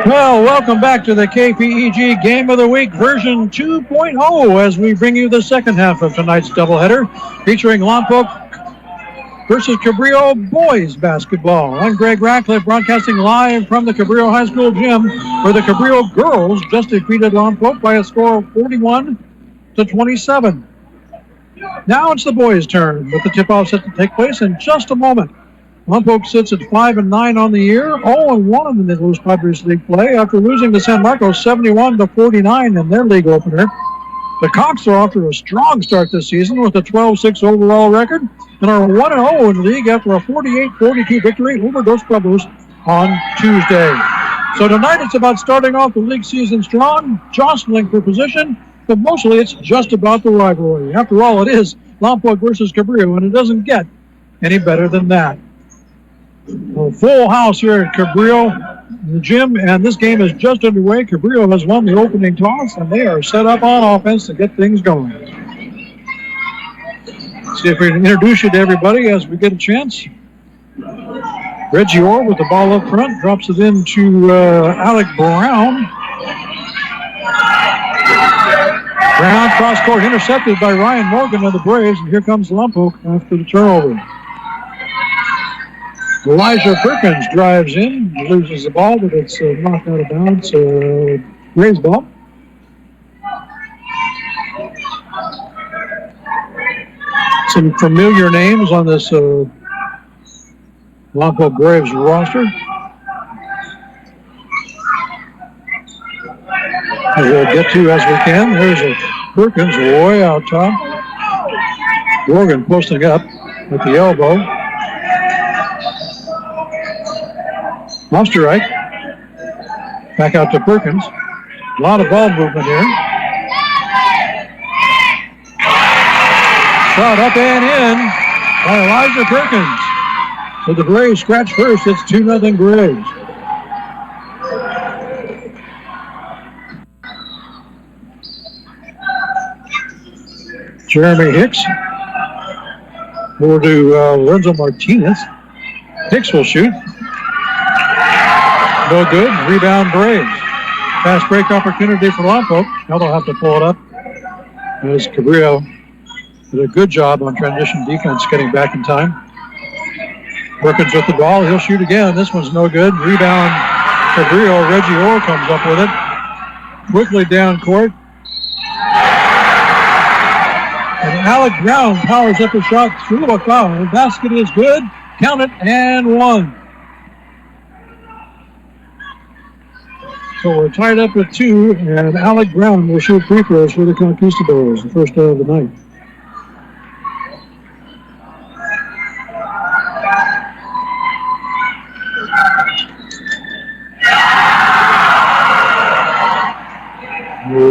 Well, welcome back to the KPEG Game of the Week version 2.0 as we bring you the second half of tonight's doubleheader featuring Lompoc versus Cabrillo boys basketball. I'm Greg Ratcliffe broadcasting live from the Cabrillo High School gym where the Cabrillo girls just defeated Lompoc by a score of 41-27. Now it's the boys' turn with the tip-off set to take place in just a moment. Lompoc sits at 5-9 on the year, 0-1 in the Los Padres League play after losing to San Marcos 71-49 in their league opener. The Conchs are off to a strong start this season with a 12-6 overall record and are 1-0 in the league after a 48-42 victory over Dos Pueblos on Tuesday. So tonight it's about starting off the league season strong, jostling for position, but mostly it's just about the rivalry. After all, it is Lompoc versus Cabrillo, and it doesn't get any better than that. A full house here at Cabrillo in the gym, and this game is just underway. Cabrillo has won the opening toss, and they are set up on offense to get things going. See if we can introduce you to everybody as we get a chance. Reggie Orr with the ball up front, drops it into Alec Brown. Brown cross-court intercepted by Ryan Morgan of the Braves, and here comes Lompoc after the turnover. Elijah Perkins drives in, loses the ball, but it's knocked out of bounds. Braves ball. Some familiar names on this Lompoc Braves roster. We'll get to as we can. There's a Perkins way out top. Morgan posting up with the elbow. Osterreich back out to Perkins. A lot of ball movement here. Shot up and in by Elijah Perkins. So the Braves scratch first. It's 2-0 Braves. Jeremy Hicks over to Lorenzo Martinez. Hicks will shoot. No good. Rebound Braves. Fast break opportunity for Lompoc. Now they'll have to pull it up as Cabrillo did a good job on transition defense getting back in time. Perkins with the ball. He'll shoot again. This one's no good. Rebound Cabrillo. Reggie Orr comes up with it. Quickly down court. And Alec Brown powers up a shot through a foul. The basket is good. Count it and one. So we're tied up with 2, and Alec Brown will shoot free throws for the Conquistadors, the first of the night.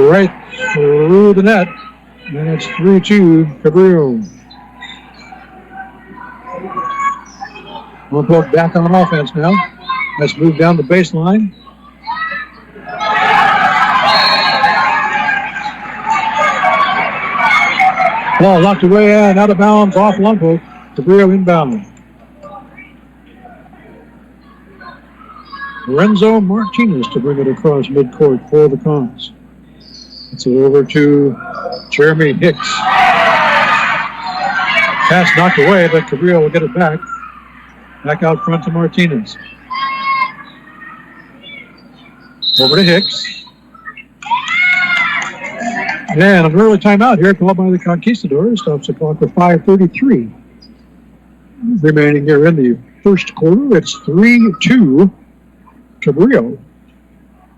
Right through the net, and it's 3-2 Cabrillo. Lompoc back on offense now. Let's move down the baseline. Ball knocked away and out of bounds off Lompoc. Cabrillo inbound. Lorenzo Martinez to bring it across midcourt for the Conchs. It's over to Jeremy Hicks. Pass knocked away, but Cabrillo will get it back. Back out front to Martinez. Over to Hicks. And an early timeout here called by the Conquistadors. Stops the clock with 5:33 remaining here in the first quarter. It's 3-2 Cabrillo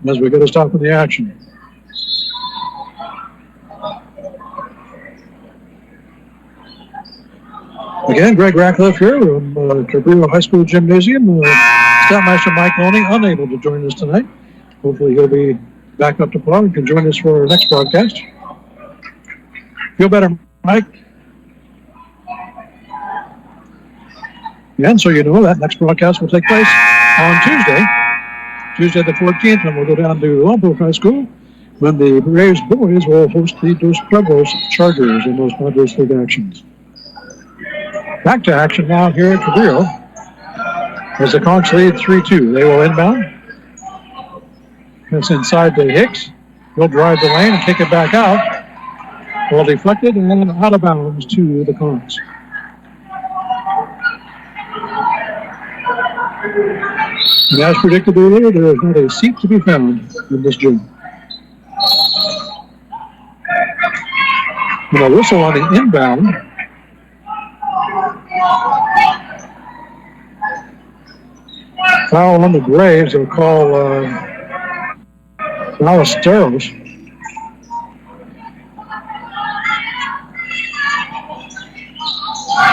as we get a stop in the action. Again, Greg Ratcliffe here from Cabrillo High School Gymnasium. Scoutmaster Mike Loney unable to join us tonight. Hopefully he'll be back up to par and can join us for our next broadcast. Feel better, Mike? And so you know that next broadcast will take place on Tuesday the 14th, and we'll go down to Lompoc High School when the Braves boys will host the Dos Pueblos Chargers in those Padres League actions. Back to action now here at Cabrillo as the Conchs lead 3-2. They will inbound. It's inside to Hicks. He'll drive the lane and kick it back out. Well deflected and then out of bounds to the Cons. And as predicted earlier, there is not a seat to be found in this gym. And a whistle on the inbound. Foul on the Braves. They'll call Ballesteros.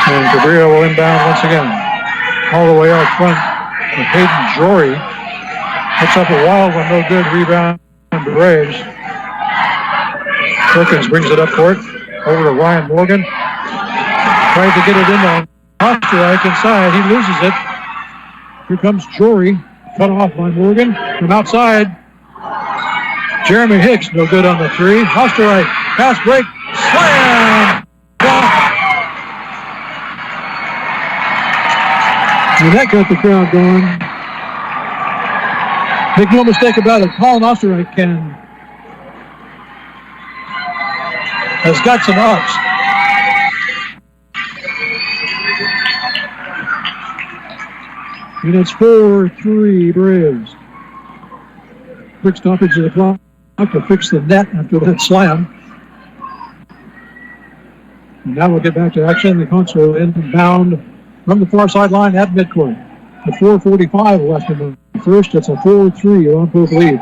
And Cabrillo will inbound once again. All the way out front. Hayden Jory puts up a wild one, no good. Rebound to Braves. Perkins brings it up court. Over to Ryan Morgan. Tried to get it in on Osterreich inside. He loses it. Here comes Jory. Cut off by Morgan. From outside, Jeremy Hicks, no good on the three. Osterreich, pass break, slam! And that got the crowd going. Make no mistake about it, Colin Osterreich has got some ups. And it's 4-3 Braves. Quick stoppage of the clock to fix the net after that slam. And now we'll get back to action. The console inbound from the far sideline at midcourt. With 4:45 left in the first, it's a 4-3 Lompoc lead.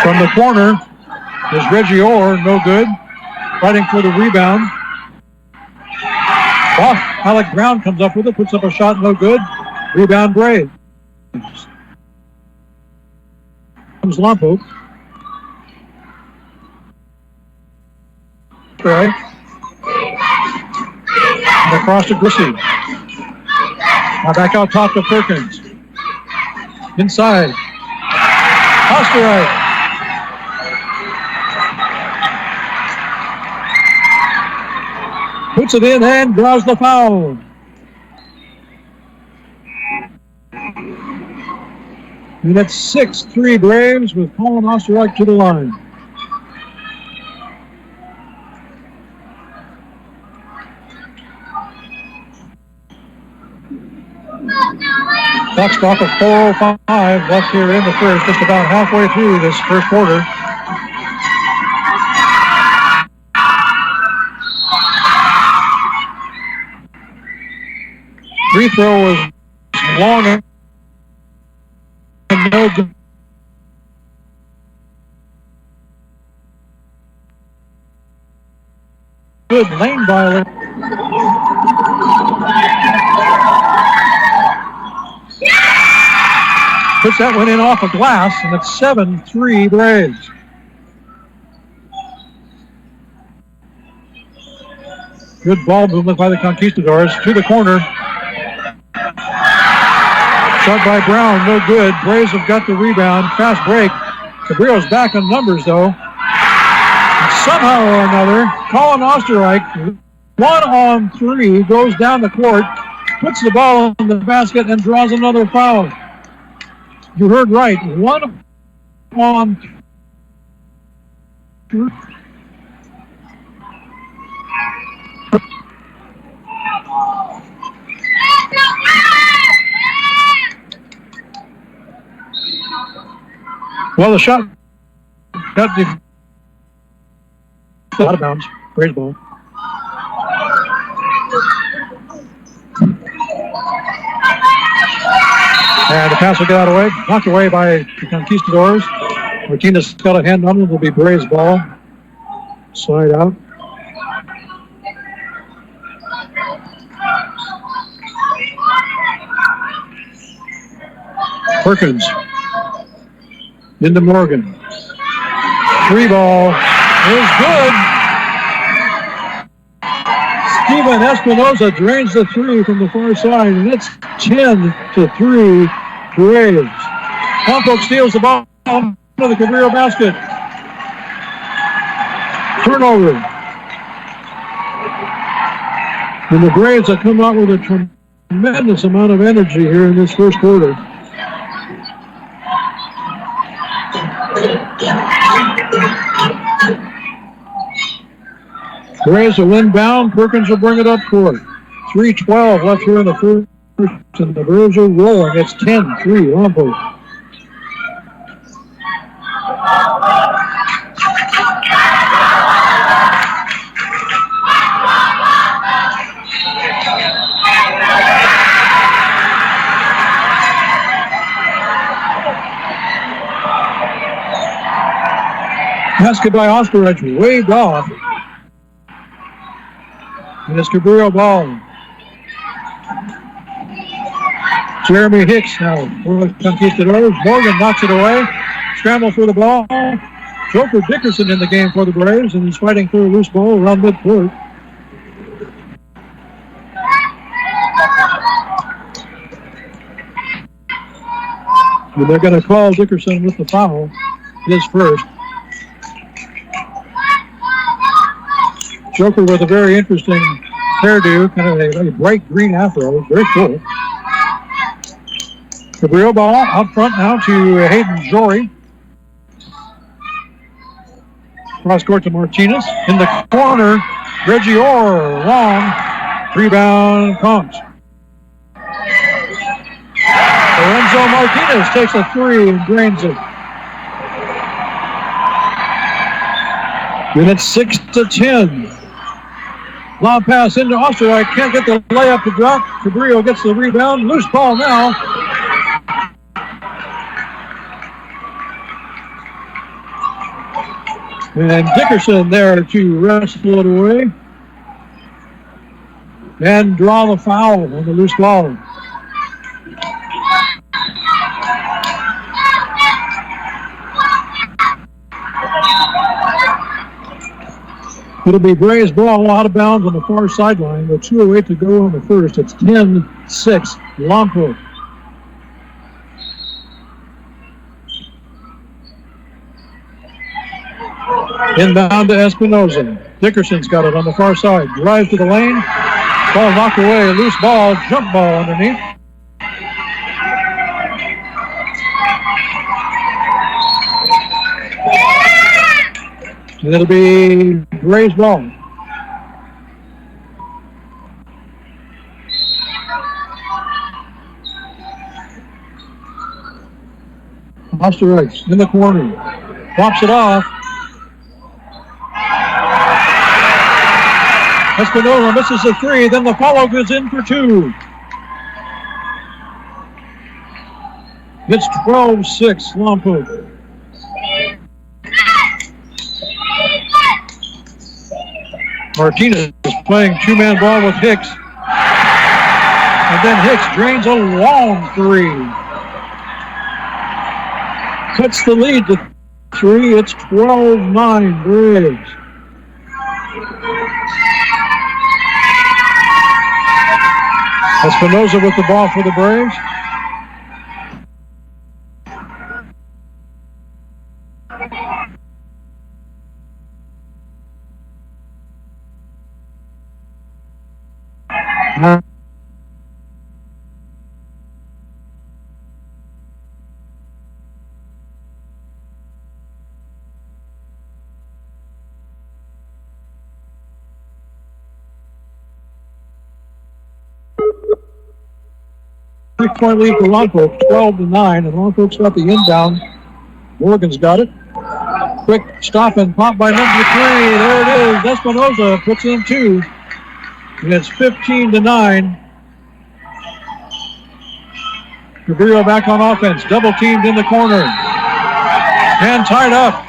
From the corner is Reggie Orr, no good. Fighting for the rebound. Alec Brown comes up with it, puts up a shot, no good. Rebound Braves. Comes Lompoc. Right. And across to Grissy. Now back out top to Perkins. Inside. Osterreich. Puts it in and draws the foul. And it's 6-3 Braves with Colin Osterreich to the line. Clock stop of 4:05 left here in the first, just about halfway through this first quarter. Free throw was long and no good. Good lane violet. Puts that one in off a glass, and it's 7-3 Braves. Good ball movement by the Conquistadors to the corner. Shot by Brown, no good. Braves have got the rebound. Fast break. Cabrillo's back on numbers, though. And somehow or another, Colin Osterreich, 1-on-3, goes down the court, puts the ball in the basket, and draws another foul. You heard right. 1-on-3. Well, the shot got out of bounds. Braves ball. And the pass will get out of the way. Knocked away by the Conquistadors. Martinez got a hand on it. It'll be Braves ball. Slide out. Perkins. Into Morgan. Three ball is good. Steven Espinoza drains the three from the far side, and it's 10-3 Braves. Lompoc steals the ball into the Cabrillo basket. Turnover. And the Braves have come out with a tremendous amount of energy here in this first quarter. Braves will inbound. Perkins will bring it up court. 3:12 left here in the first, and the Braves are rolling. It's 10-3 Lompoc. Basket by Osterreich, waved off. And it's Cabrillo ball. Jeremy Hicks now for the Conquistadors. Morgan knocks it away. Scramble for the ball. Joker Dickerson in the game for the Braves, and he's fighting for a loose ball around midcourt. And they're going to call Dickerson with the foul. His first. Joker with a very interesting hairdo, kind of a bright green afro. Very cool. Cabrillo ball out front now to Hayden Jory. Cross court to Martinez. In the corner, Reggie Orr. Long. Rebound Conch. Lorenzo Martinez takes a three and drains it. And it's 6-10. Long pass into Osterreich. Can't get the layup to drop. Cabrillo gets the rebound. Loose ball now. And Dickerson there to wrestle it away. And draw the foul on the loose ball. It'll be Braves ball out of bounds on the far sideline with 2:08 to go in the first. It's 10-6 Lompoc. Inbound to Espinoza. Dickerson's got it on the far side. Drives to the lane. Ball knocked away. Loose ball. Jump ball underneath. And it'll be Braves ball. Osterreich in the corner. Pops it off. Espinoza misses the three. Then the follow goes in for two. It's 12-6 Lompoc. Martinez is playing two-man ball with Hicks. And then Hicks drains a long three. Cuts the lead to three. It's 12-9 Braves. Espinoza with the ball for the Braves. Point lead for Lompoc, 12-9, and Lompoc's got the inbound. Morgan's got it. Quick stop and pop by number three. There it is. Espinoza puts in two. And it's 15-9. Cabrillo back on offense. Double teamed in the corner. And tied up.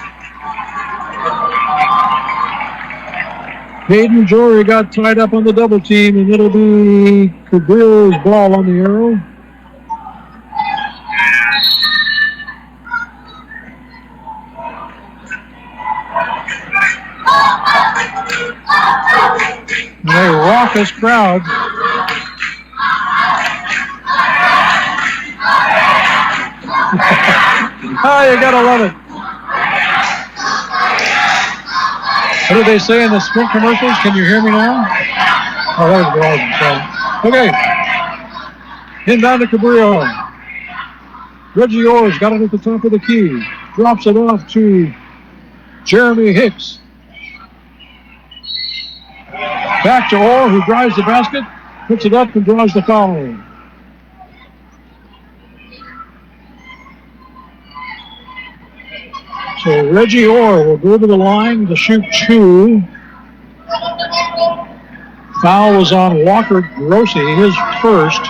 Hayden Jory got tied up on the double team, and it'll be Cabrillo's ball on the arrow. And a raucous crowd. Oh, you gotta love it. What do they say in the Sprint commercials? Can you hear me now? Oh, that was Walden. So, okay. Inbound to Cabrillo. Reggie Orr's got it at the top of the key. Drops it off to Jeremy Hicks. Back to Orr, who drives the basket, puts it up and draws the foul. So Reggie Orr will go to the line to shoot 2. Foul was on Walker Grossi, his first.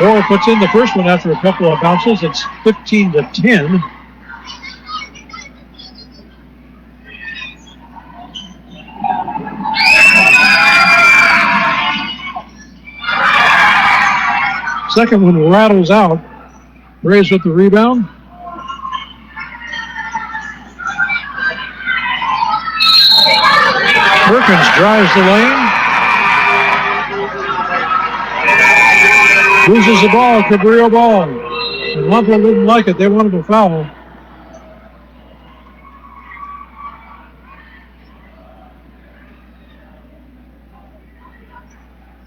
Orr puts in the first one after a couple of bounces. It's 15-10. Second one rattles out. Braves with the rebound. Perkins drives the lane. Loses the ball, Cabrillo ball. And Lompoc didn't like it. They wanted a foul.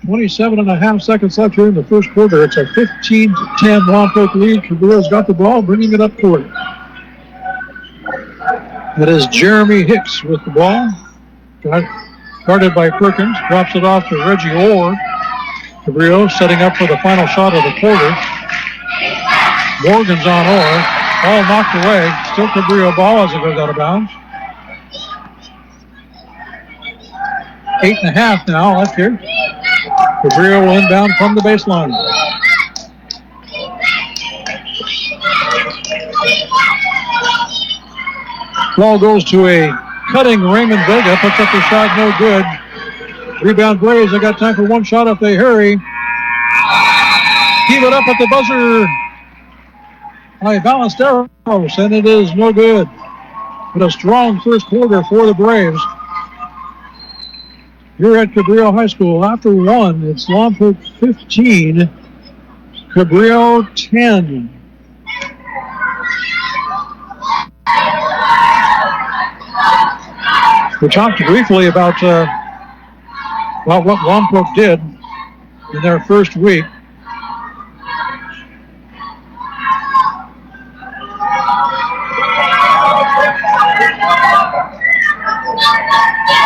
.27.5 seconds left here in the first quarter. It's a 15-10 Lompoc lead. Cabrillo's got the ball, bringing it up court. That is Jeremy Hicks with the ball. Guarded by Perkins. Drops it off to Reggie Orr. Cabrillo setting up for the final shot of the quarter. Morgan's on Orr. Ball knocked away. Still Cabrillo ball as it goes out of bounds. 8.5 now left here. Cabrillo will inbound from the baseline. Ball goes to a cutting Raymond Vega. Puts up the shot, no good. Rebound Braves. They got time for one shot if they hurry. Keep it up at the buzzer by Ballesteros, and it is no good. But a strong first quarter for the Braves. Here at Cabrillo High School, after one, it's Lompoc 15, Cabrillo 10. We talked briefly about what Lompoc did in their first week.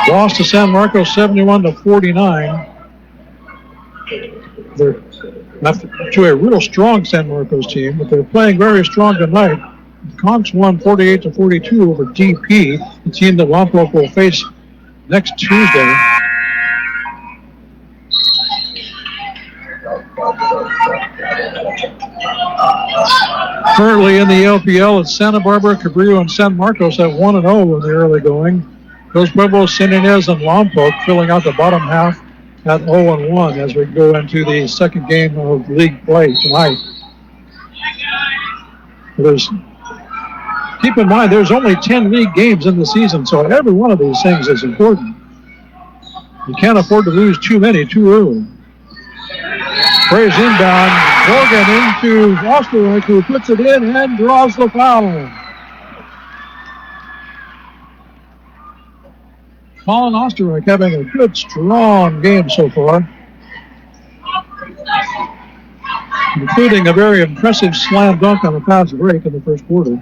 Lost to San Marcos 71-49. They're not to a real strong San Marcos team, but they're playing very strong tonight. The Conks won 48-42 over DP, the team that Lompoc will face next Tuesday. Currently in the LPL, it's Santa Barbara, Cabrillo, and San Marcos at 1-0 in the early going. Dos Pueblos, San Ynez, and Lompoc filling out the bottom half at 0-1 as we go into the second game of league play tonight. Keep in mind, there's only 10 league games in the season, so every one of these things is important. You can't afford to lose too many too early. Braves inbound. Morgan into Osterreich, who puts it in and draws the foul. Colin Osterreich having a good, strong game so far, including a very impressive slam dunk on a fast break in the first quarter.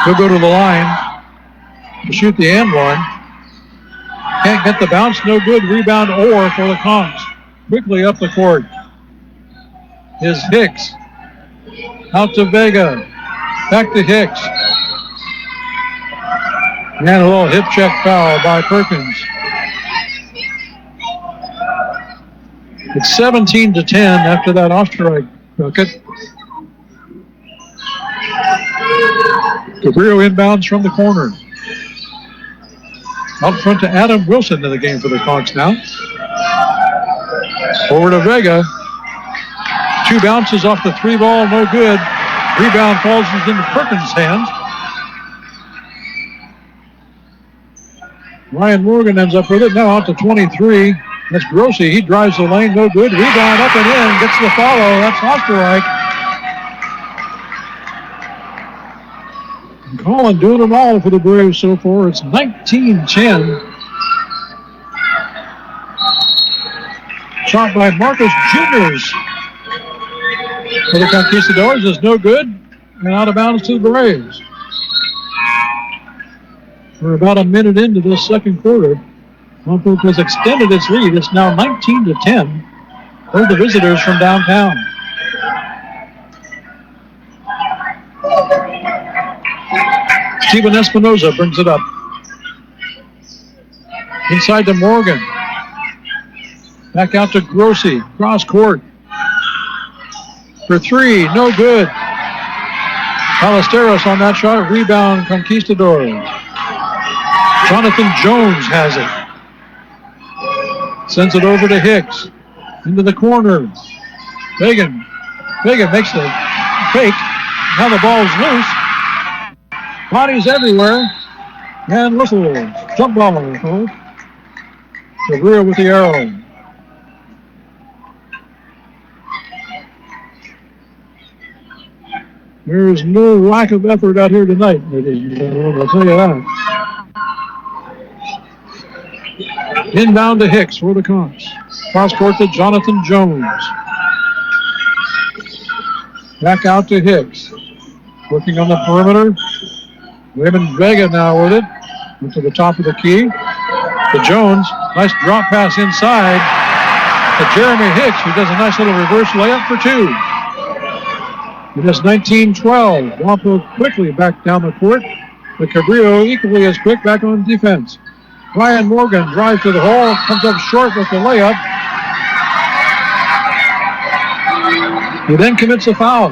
He'll go to the line to shoot the and one. Can't get the bounce, no good. Rebound Orr for the Conks. Quickly up the court is Hicks. Out to Vega. Back to Hicks. And a little hip check foul by Perkins. It's 17-10 after that Osterreich bucket. Cabrillo inbounds from the corner. Out front to Adam Wilson in the game for the Conks now. Over to Vega. 2 bounces off the 3 ball, no good. Rebound falls into Perkins' hands. Ryan Morgan ends up with it. Now out to 23. That's Grossi. He drives the lane, no good. Rebound up and in. Gets the follow. That's Osterreich. Colin doing it all for the Braves so far. It's 19-10. Shot by Marcus Juniors for the Conquistadors is no good and out of bounds to the Braves. We're about a minute into this second quarter. Lompoc has extended its lead. It's now 19-10 for the visitors from downtown. Steven Espinoza brings it up. Inside to Morgan. Back out to Grossi. Cross court. For three. No good. Ballesteros on that shot. Rebound Conquistadors. Jonathan Jones has it. Sends it over to Hicks. Into the corner. Fagan makes the fake. Now the ball's loose. Bodies everywhere. And whistle. Jump ball. Cabrillo with the arrow. There is no lack of effort out here tonight, ladies and gentlemen. I'll tell you that. Inbound to Hicks for the Conks. Cross court to Jonathan Jones. Back out to Hicks. Working on the perimeter. Raymond Vega now with it. Into the top of the key. To Jones. Nice drop pass inside to Jeremy Hicks, who does a nice little reverse layup for two. It is 19-12. Lompoc quickly back down the court. The Cabrillo equally as quick back on defense. Ryan Morgan drives to the hole, comes up short with the layup. He then commits a foul.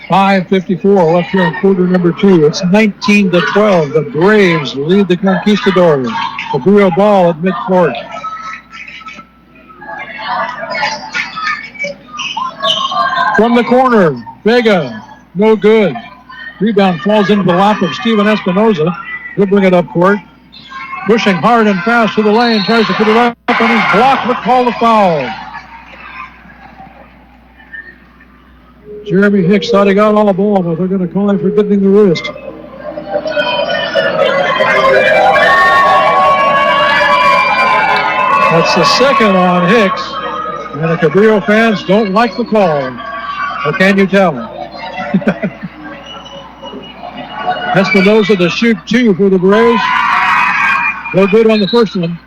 .5:54 left here in quarter number two. It's 19-12. The Braves lead the Conquistadors. Cabrillo ball at midcourt. From the corner, Vega, no good. Rebound falls into the lap of Steven Espinoza. He'll bring it up court. Pushing hard and fast to the lane, tries to put it up, and he's blocked, but called a foul. Jeremy Hicks thought he got all the ball, but they're going to call him for bending the wrist. That's the second on Hicks, and the Cabrillo fans don't like the call. Or can you tell? Espinoza to shoot two for the Braves. No good on the first one.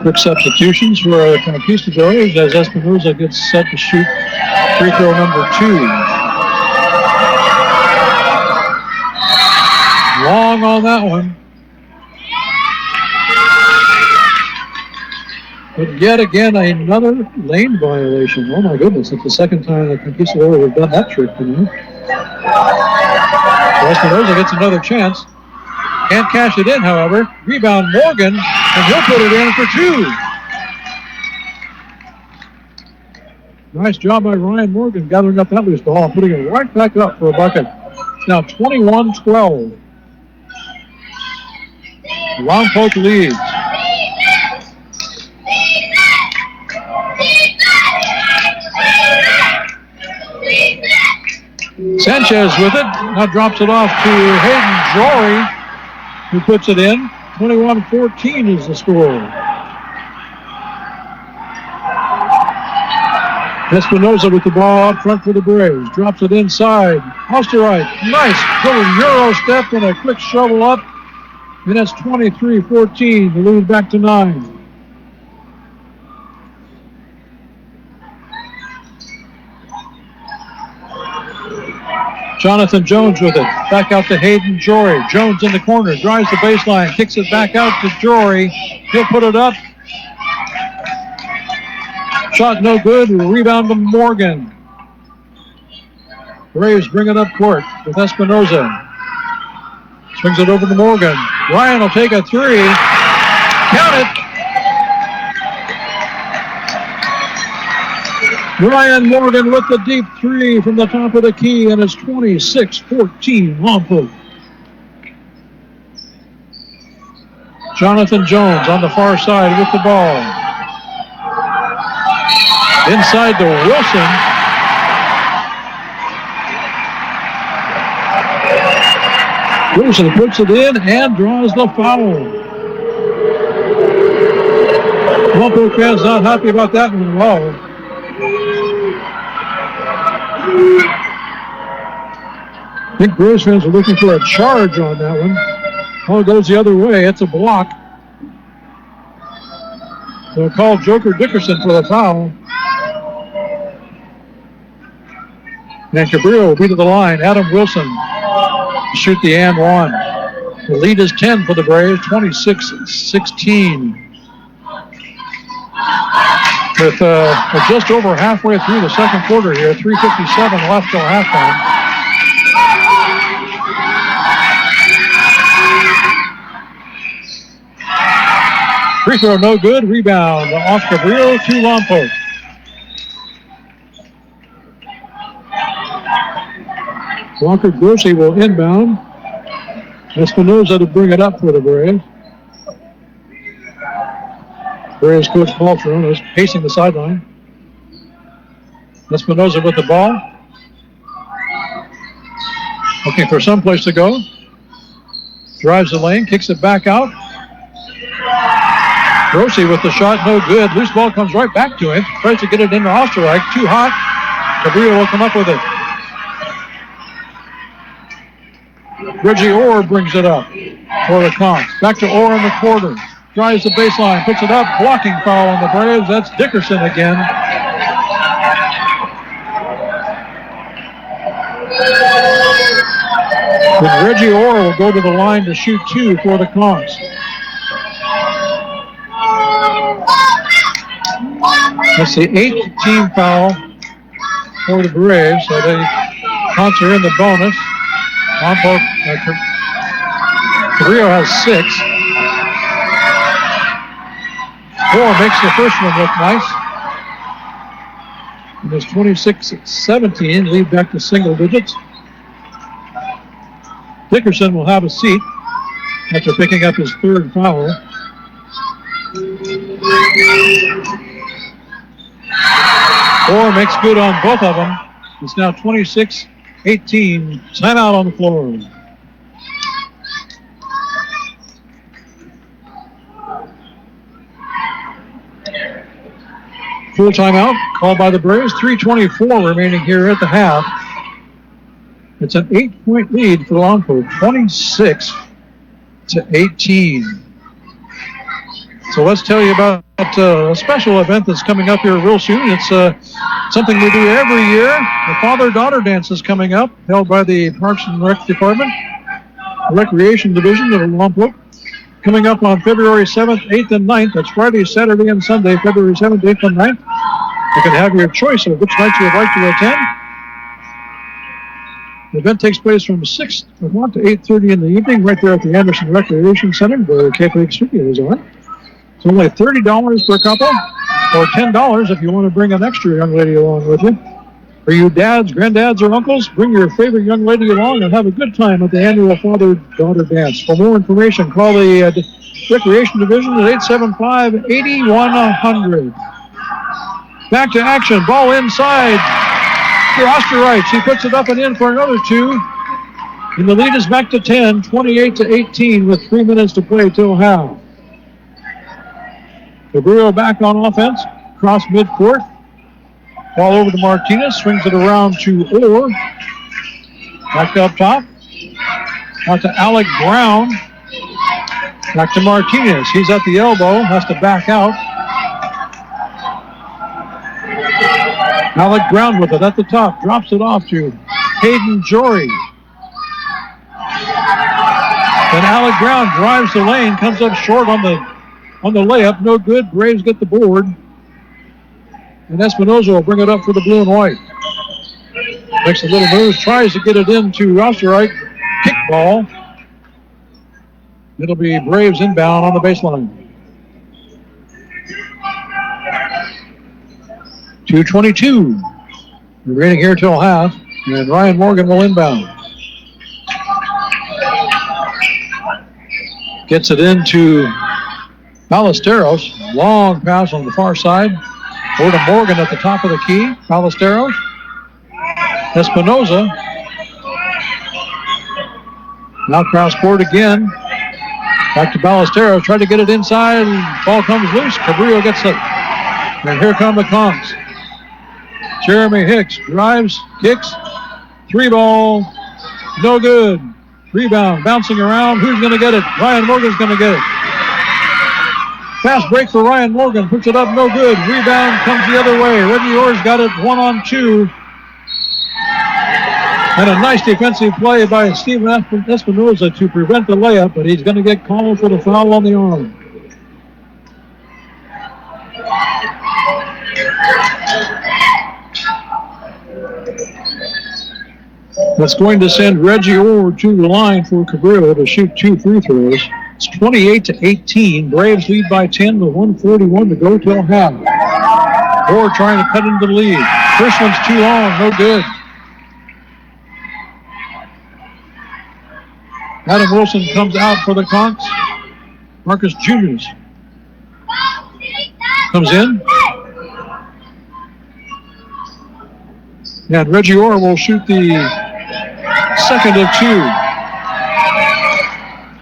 Quick substitutions for the Conquistadors as Espinoza gets set to shoot free throw number two. Long on that one. But yet again, another lane violation. Oh my goodness, it's the second time the Conquistadors have done that trick tonight. Espinoza gets another chance. Can't cash it in, however. Rebound Morgan, and he'll put it in for two. Nice job by Ryan Morgan gathering up that loose ball and putting it right back up for a bucket. It's now 21-12. Lompoc leads. Sanchez with it. Now drops it off to Hayden Jory, who puts it in. 21-14 is the score. Espinoza with the ball out front for the Braves. Drops it inside. Osterreich. Nice little Euro step and a quick shovel up. And it's 23-14. The lead back to 9. Jonathan Jones with it. Back out to Hayden Jory. Jones in the corner. Drives the baseline. Kicks it back out to Jory. He'll put it up. Shot no good. Rebound to Morgan. Braves bring it up court with Espinoza. Swings it over to Morgan. Ryan will take a three. Count it. Ryan Morgan with the deep three from the top of the key, and it's 26-14 Lompoc. Jonathan Jones on the far side with the ball. Inside to Wilson. Wilson puts it in and draws the foul. Lompoc fans not happy about that one at all. I think Braves fans are looking for a charge on that one. Oh, it goes the other way. It's a block. They'll call Joker Dickerson for the foul. And Cabrillo will be to the line. Adam Wilson to shoot the and one. The lead is 10 for the Braves, 26-16. With just over halfway through the second quarter here, 3:57 left till halftime. Free throw no good. Rebound off Cabrillo to Lompoc. Walker Grossi will inbound. Espinoza to bring it up for the Braves. Braves coach Paul Ferrone is pacing the sideline. Espinoza with the ball. Looking for some place to go. Drives the lane, kicks it back out. Grossi with the shot, no good. Loose ball comes right back to him. Tries to get it into Osterreich. Too hot. Cabrillo will come up with it. Reggie Orr brings it up for the Conch. Back to Orr in the quarter. Drives the baseline, puts it up. Blocking foul on the Braves. That's Dickerson again. And Reggie Orr will go to the line to shoot two for the Conch. That's the 8th team foul for the Braves. So the Conch are in the bonus. Cabrillo has 6. Orr makes the first one look nice. And it's 26-17, lead back to single digits. Dickerson will have a seat after picking up his 3rd foul. Orr makes good on both of them. It's now 26-18. Timeout on the floor. Full timeout called by the Braves. 3:24 remaining here at the half. It's an 8-point lead for Lompoc, 26-18. So let's tell you about a special event that's coming up here real soon. It's something we do every year. The father-daughter dance is coming up, held by the Parks and Rec Department, Recreation Division of Lompoc. Coming up on February 7th, 8th, and 9th. That's Friday, Saturday, and Sunday, February 7th, 8th, and 9th. You can have your choice of which nights you would like to attend. The event takes place from 6 o'clock to 8:30 in the evening, right there at the Anderson Recreation Center, where KPEG Studios are. It's only $30 per couple, or $10 if you want to bring an extra young lady along with you. For you dads, granddads, or uncles, bring your favorite young lady along and have a good time at the annual father-daughter dance. For more information, call the Recreation Division at 875-8100. Back to action. Ball inside for Osterreich. He puts it up and in for another 2. And the lead is back to 10, 28-18 with 3 minutes to play till half. Cabrillo back on offense. Cross midcourt. Ball over to Martinez, swings it around to Orr. Back up top. Out to Alec Brown. Back to Martinez. He's at the elbow, has to back out. Alec Brown with it at the top, drops it off to Hayden Jory. Then Alec Brown drives the lane, comes up short on the layup, no good. Braves get the board. And Espinoza will bring it up for the blue and white. Makes a little move, tries to get it into Osterreich. Kick ball. It'll be Braves inbound on the baseline. 2:22 remaining here till half. And Ryan Morgan will inbound. Gets it into Ballesteros, long pass on the far side. Over to Morgan at the top of the key. Ballesteros. Espinoza. Now cross court again. Back to Ballesteros. Tried to get it inside. Ball comes loose. Cabrillo gets it. And here come the Conks. Jeremy Hicks drives, kicks. 3-ball. No good. Rebound. Bouncing around. Who's going to get it? Ryan Morgan's going to get it. Fast break for Ryan Morgan. Puts it up. No good. Rebound comes the other way. Reggie Orr's got it 1-on-2. And a nice defensive play by Steven Espinoza to prevent the layup, but he's going to get called for the foul on the arm. That's going to send Reggie Orr to the line for Cabrillo to shoot 2 free throws. It's 28-18. Braves lead by 10 with 1:41 to go till half. Orr trying to cut into the lead. First one's too long, no good. Adam Wilson comes out for the Conks. Marcus Juniors comes in. And Reggie Orr will shoot the second of 2.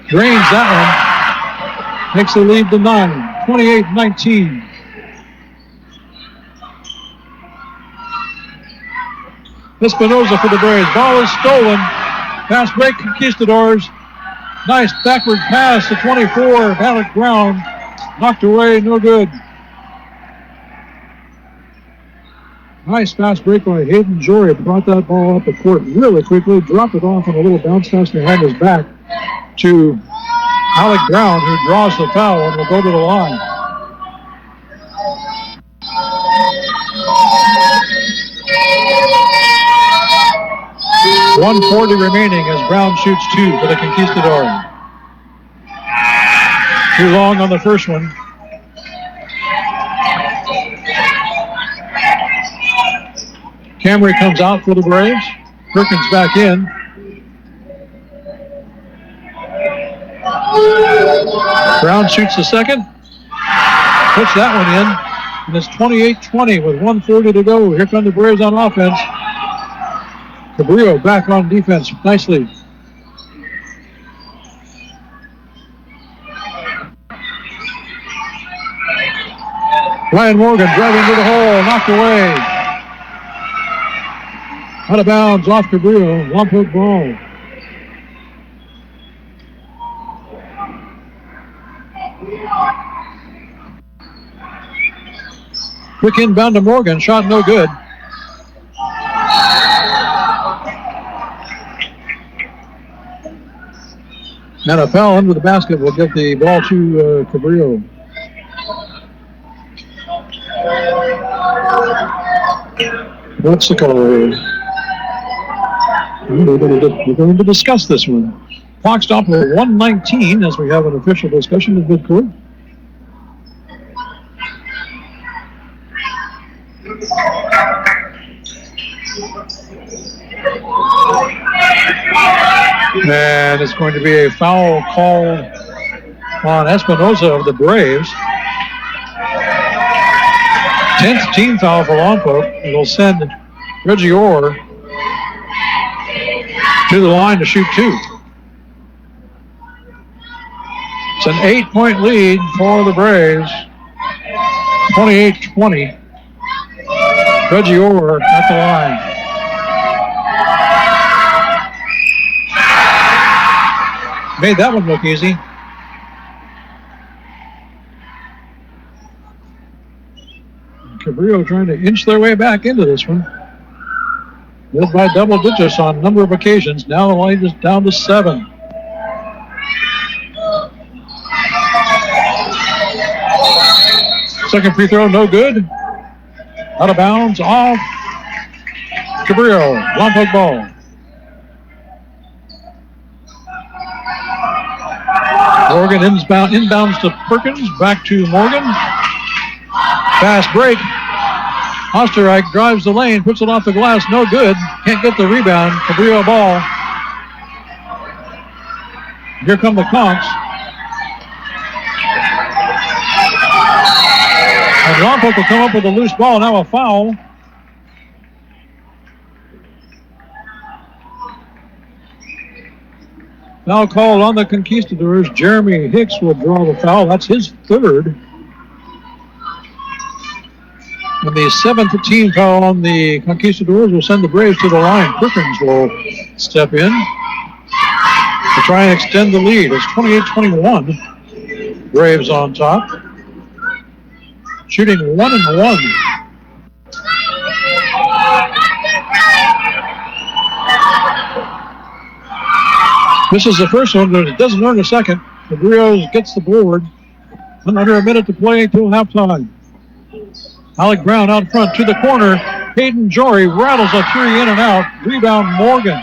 Drains that one. Makes the lead to 9. 28-19. Espinoza for the Braves. Ball is stolen. Fast break, Conquistadors. Nice backward pass to 24. Alec Brown knocked away, no good. Nice fast break by Hayden Jory. Brought that ball up the court really quickly. Dropped it off on a little bounce pass behind his back to Alec Brown, who draws the foul and will go to the line. .140 remaining as Brown shoots 2 for the Conquistadors. Too long on the first one. Camry comes out for the Braves. Perkins back in. Brown shoots the second. Puts that one in. And it's 28-20 with 1:40 to go. Here come the Braves on offense. Cabrillo back on defense nicely. Ryan Morgan driving to the hole, knocked away. Out of bounds, off Cabrillo, Lompoc ball. Quick inbound to Morgan, shot no good. And a foul under the basket will get the ball to Cabrillo. What's the call? We're going to discuss this one. Clock stop at 1:19 as we have an official discussion of midcourt. And it's going to be a foul call on Espinoza of the Braves. 10th team foul for Lompoc. It'll send Reggie Orr to the line to shoot 2. It's an 8-point lead for the Braves. 28-20. Reggie Orr at the line. Made that one look easy. Cabrillo trying to inch their way back into this one. Led by double digits on a number of occasions. Now the line is down to 7. Second free throw, no good. Out of bounds, off. Cabrillo, Lompoc ball. Morgan inbounds to Perkins, back to Morgan. Fast break. Osterreich drives the lane, puts it off the glass, no good. Can't get the rebound. Cabrillo ball. Here come the Conks. And Lompoc will come up with a loose ball. Now a foul. Foul called on the Conquistadors. Jeremy Hicks will draw the foul. That's his third. And the seventh team foul on the Conquistadors will send the Braves to the line. Perkins will step in to try and extend the lead. It's 28-21. Braves on top. Shooting 1-1. This is the first one, but it doesn't earn a second. Cabrillo gets the board. Under a minute to play until halftime. Alec Brown out front to the corner. Hayden Jory rattles a three in and out. Rebound Morgan.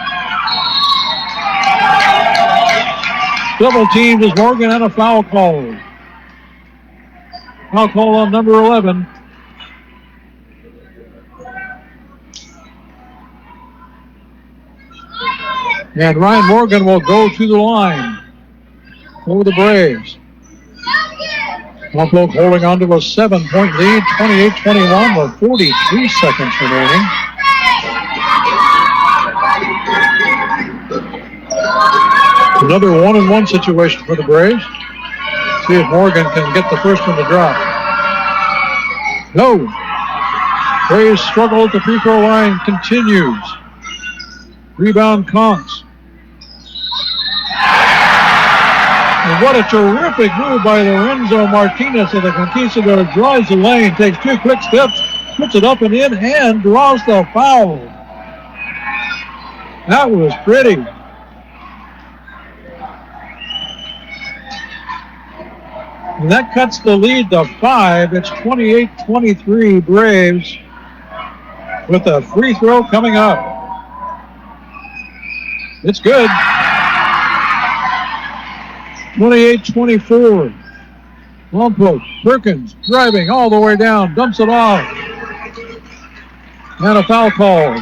Double teamed is Morgan and a foul call. Foul call on number 11. And Ryan Morgan will go to the line for the Braves. Lompoc holding on to a 7-point lead, 28-21 with 43 seconds remaining. Another 1-1 situation for the Braves. See if Morgan can get the first one to drop. No. Braves struggle at the free throw line continues. Rebound Conks. And what a terrific move by Lorenzo Martinez of the Conquistador. Drives the lane, takes two quick steps, puts it up and in, and draws the foul. That was pretty. And that cuts the lead to 5. It's 28-23 Braves with a free throw coming up. It's good. 28-24. Lompoc, Perkins driving all the way down, dumps it off. And a foul call.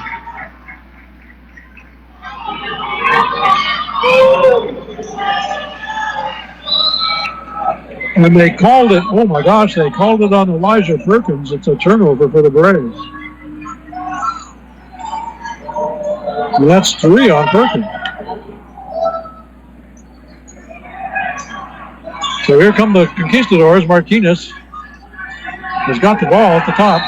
And they called it, oh my gosh, they called it on Elijah Perkins. It's a turnover for the Braves. And that's 3 on Perkins. So here come the Conquistadors. Martinez has got the ball at the top.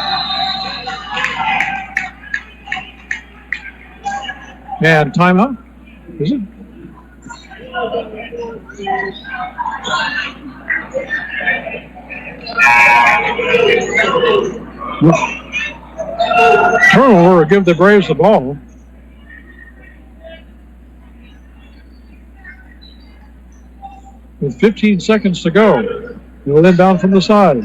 And timeout. Is it? Turnover, give the Braves the ball. With 15 seconds to go. He'll inbound from the side.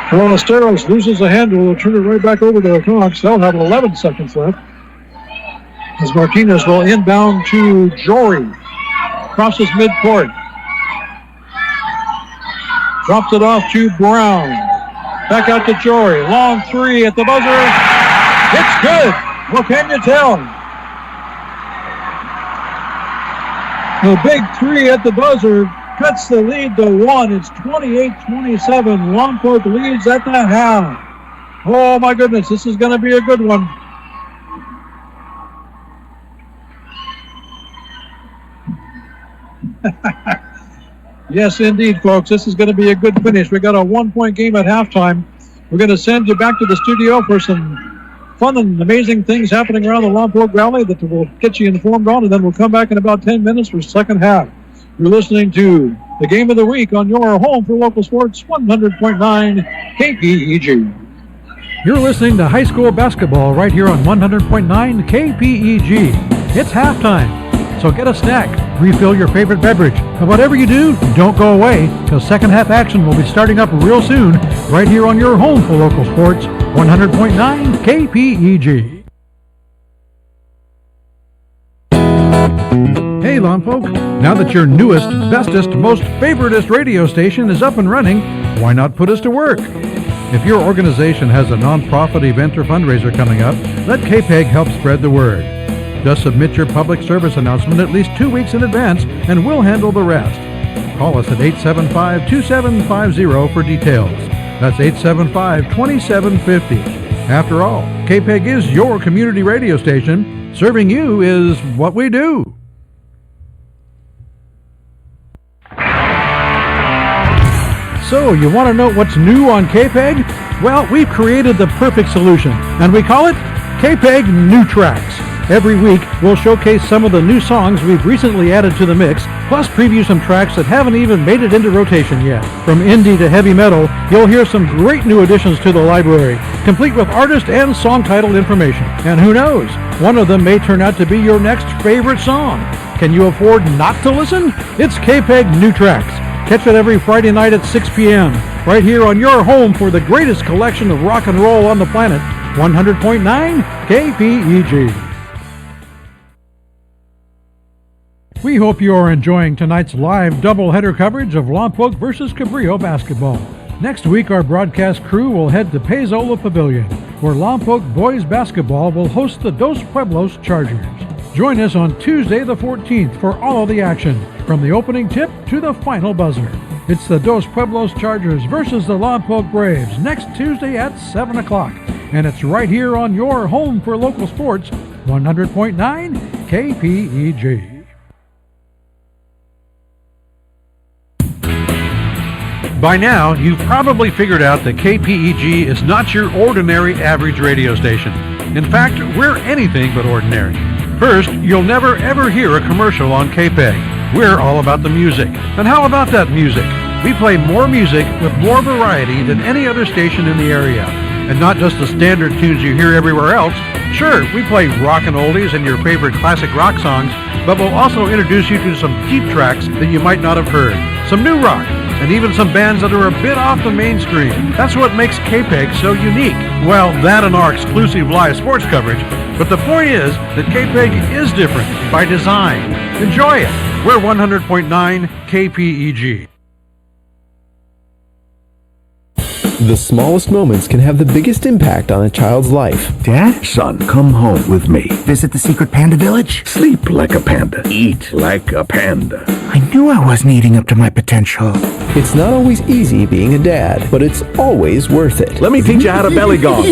Ballesteros loses the handle. He'll turn it right back over to the Conks. They'll have 11 seconds left. As Martinez will inbound to Jory. Crosses midcourt. Drops it off to Brown. Back out to Jory. Long three at the buzzer. It's good. What can you tell? The big three at the buzzer cuts the lead to 1. It's 28-27. Lompoc leads at the half. Oh my goodness, this is going to be a good one. Yes, indeed, folks. This is going to be a good finish. We got a 1-point game at halftime. We're going to send you back to the studio for some fun and amazing things happening around the Lompoc Valley that will get you informed on, and then we'll come back in about 10 minutes for second half. You're listening to the Game of the Week on your home for local sports, 100.9 KPEG. You're listening to high school basketball right here on 100.9 KPEG. It's halftime, so get a snack, refill your favorite beverage, and whatever you do, don't go away, because second half action will be starting up real soon right here on your home for local sports, 100.9 KPEG. Hey Lompoc, now that your newest, bestest, most favoritist radio station is up and running, why not put us to work? If your organization has a non-profit event or fundraiser coming up, let KPEG help spread the word. Just submit your public service announcement at least 2 weeks in advance and we'll handle the rest. Call us at 875-2750 for details. That's 875-2750. After all, KPEG is your community radio station. Serving you is what we do. So, you want to know what's new on KPEG? Well, we've created the perfect solution, and we call it KPEG New Tracks. Every week, we'll showcase some of the new songs we've recently added to the mix, plus preview some tracks that haven't even made it into rotation yet. From indie to heavy metal, you'll hear some great new additions to the library, complete with artist and song title information. And who knows, one of them may turn out to be your next favorite song. Can you afford not to listen? It's KPEG New Tracks. Catch it every Friday night at 6 p.m., right here on your home for the greatest collection of rock and roll on the planet, 100.9 KPEG. We hope you are enjoying tonight's live doubleheader coverage of Lompoc versus Cabrillo basketball. Next week, our broadcast crew will head to Paizola Pavilion, where Lompoc boys basketball will host the Dos Pueblos Chargers. Join us on Tuesday the 14th for all of the action, from the opening tip to the final buzzer. It's the Dos Pueblos Chargers versus the Lompoc Braves next Tuesday at 7 o'clock. And it's right here on your home for local sports, 100.9 KPEG. By now, you've probably figured out that KPEG is not your ordinary average radio station. In fact, we're anything but ordinary. First, you'll never ever hear a commercial on KPEG. We're all about the music. And how about that music? We play more music with more variety than any other station in the area. And not just the standard tunes you hear everywhere else. Sure, we play rock and oldies and your favorite classic rock songs, but we'll also introduce you to some deep tracks that you might not have heard. Some new rock, and even some bands that are a bit off the mainstream. That's what makes KPEG so unique. Well, that and our exclusive live sports coverage, but the point is that KPEG is different by design. Enjoy it. We're 100.9 KPEG. The smallest moments can have the biggest impact on a child's life. Dad? Son, come home with me. Visit the secret panda village? Sleep like a panda. Eat like a panda. I knew I wasn't eating up to my potential. It's not always easy being a dad, but it's always worth it. Let me teach you how to belly gong.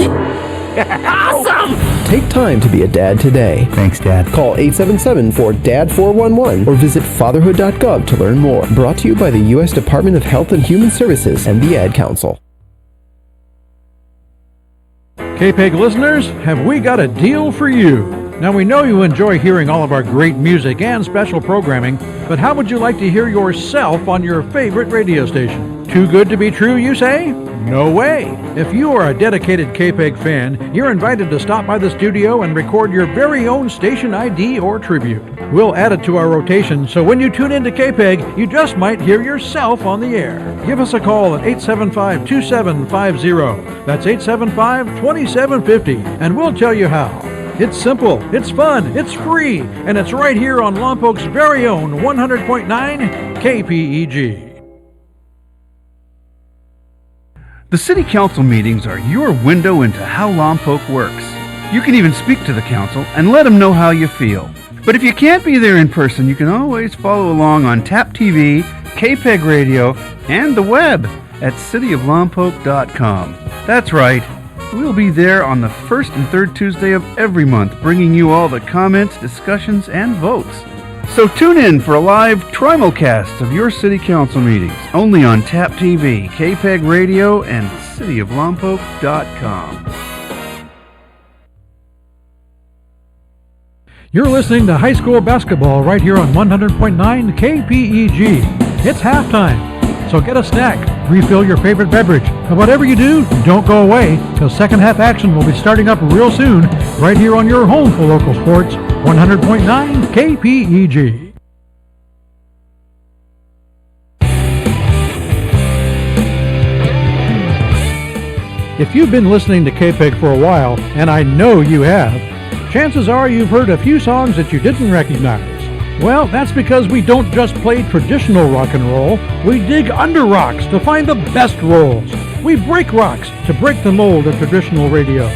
Awesome! Take time to be a dad today. Thanks, Dad. Call 877-4DAD-411 or visit fatherhood.gov to learn more. Brought to you by the U.S. Department of Health and Human Services and the Ad Council. KPEG listeners, have we got a deal for you? Now, we know you enjoy hearing all of our great music and special programming, but how would you like to hear yourself on your favorite radio station? Too good to be true, you say? No way! If you are a dedicated KPEG fan, you're invited to stop by the studio and record your very own station ID or tribute. We'll add it to our rotation, so when you tune into KPEG, you just might hear yourself on the air. Give us a call at 875-2750. That's 875-2750, and we'll tell you how. It's simple, it's fun, it's free, and it's right here on Lompoc's very own 100.9 KPEG. The City Council meetings are your window into how Lompoc works. You can even speak to the council and let them know how you feel. But if you can't be there in person, you can always follow along on TAP TV, KPEG Radio, and the web at cityoflompoc.com. That's right, we'll be there on the first and third Tuesday of every month, bringing you all the comments, discussions, and votes. So tune in for a live trimulcast of your City Council meetings, only on TAP TV, KPEG Radio, and cityoflompoc.com. You're listening to high school basketball right here on 100.9 KPEG. It's halftime, so get a snack, refill your favorite beverage, and whatever you do, don't go away, because second half action will be starting up real soon, right here on your home for local sports, 100.9 KPEG. If you've been listening to KPEG for a while, and I know you have, chances are you've heard a few songs that you didn't recognize. Well, that's because we don't just play traditional rock and roll, we dig under rocks to find the best rolls. We break rocks to break the mold of traditional radio.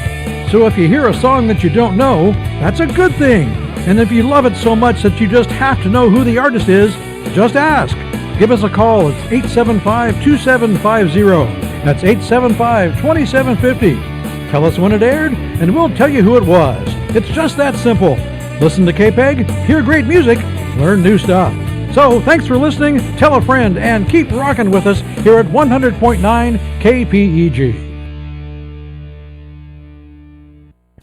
So if you hear a song that you don't know, that's a good thing. And if you love it so much that you just have to know who the artist is, just ask. Give us a call. It's 875-2750. That's 875-2750. Tell us when it aired, and we'll tell you who it was. It's just that simple. Listen to KPEG, hear great music, learn new stuff. So, thanks for listening, tell a friend, and keep rocking with us here at 100.9 KPEG.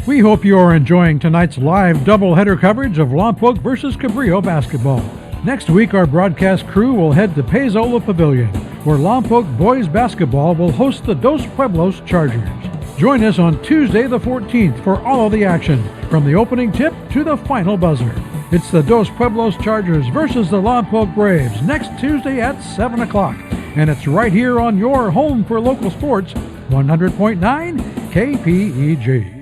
We hope you are enjoying tonight's live doubleheader coverage of Lompoc versus Cabrillo basketball. Next week, our broadcast crew will head to Paizola Pavilion, where Lompoc boys basketball will host the Dos Pueblos Chargers. Join us on Tuesday the 14th for all of the action, from the opening tip to the final buzzer. It's the Dos Pueblos Chargers versus the Lompoc Braves next Tuesday at 7 o'clock. And it's right here on your home for local sports, 100.9 KPEG.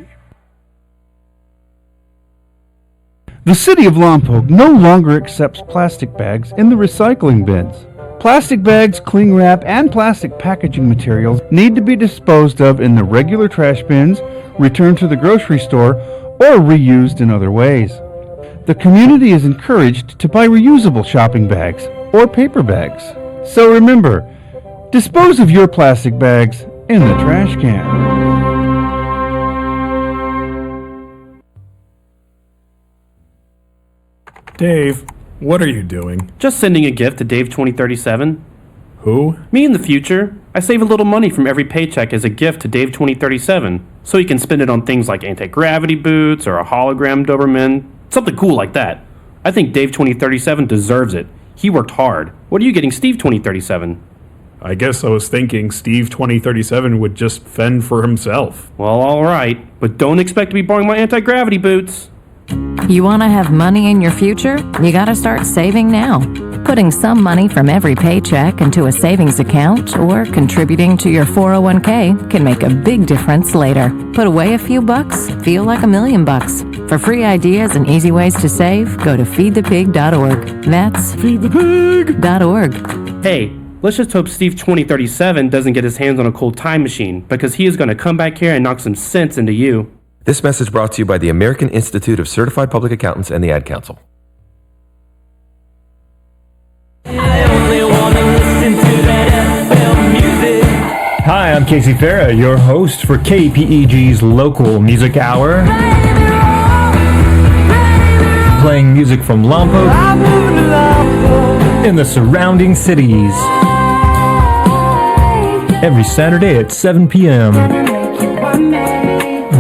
The city of Lompoc no longer accepts plastic bags in the recycling bins. Plastic bags, cling wrap, and plastic packaging materials need to be disposed of in the regular trash bins, returned to the grocery store, or reused in other ways. The community is encouraged to buy reusable shopping bags or paper bags. So remember, dispose of your plastic bags in the trash can. Dave, what are you doing? Just sending a gift to Dave 2037. Who? Me in the future. I save a little money from every paycheck as a gift to Dave 2037, so he can spend it on things like anti-gravity boots or a hologram Doberman, something cool like that. I think Dave 2037 deserves it. He worked hard. What are you getting Steve 2037? I guess I was thinking Steve 2037 would just fend for himself. Well, alright, but don't expect to be borrowing my anti-gravity boots. You want to have money in your future? You got to start saving now. Putting some money from every paycheck into a savings account or contributing to your 401k can make a big difference later. Put away a few bucks, feel like $1 million. For free ideas and easy ways to save, go to feedthepig.org. That's feedthepig.org. Hey, let's just hope Steve 2037 doesn't get his hands on a cool time machine, because he is going to come back here and knock some sense into you. This message brought to you by the American Institute of Certified Public Accountants and the Ad Council. I only want to listen to that FM music. Hi, I'm Casey Farah, your host for KPEG's Local Music Hour. Playing music from Lompoc and the surrounding cities. Every Saturday at 7 p.m.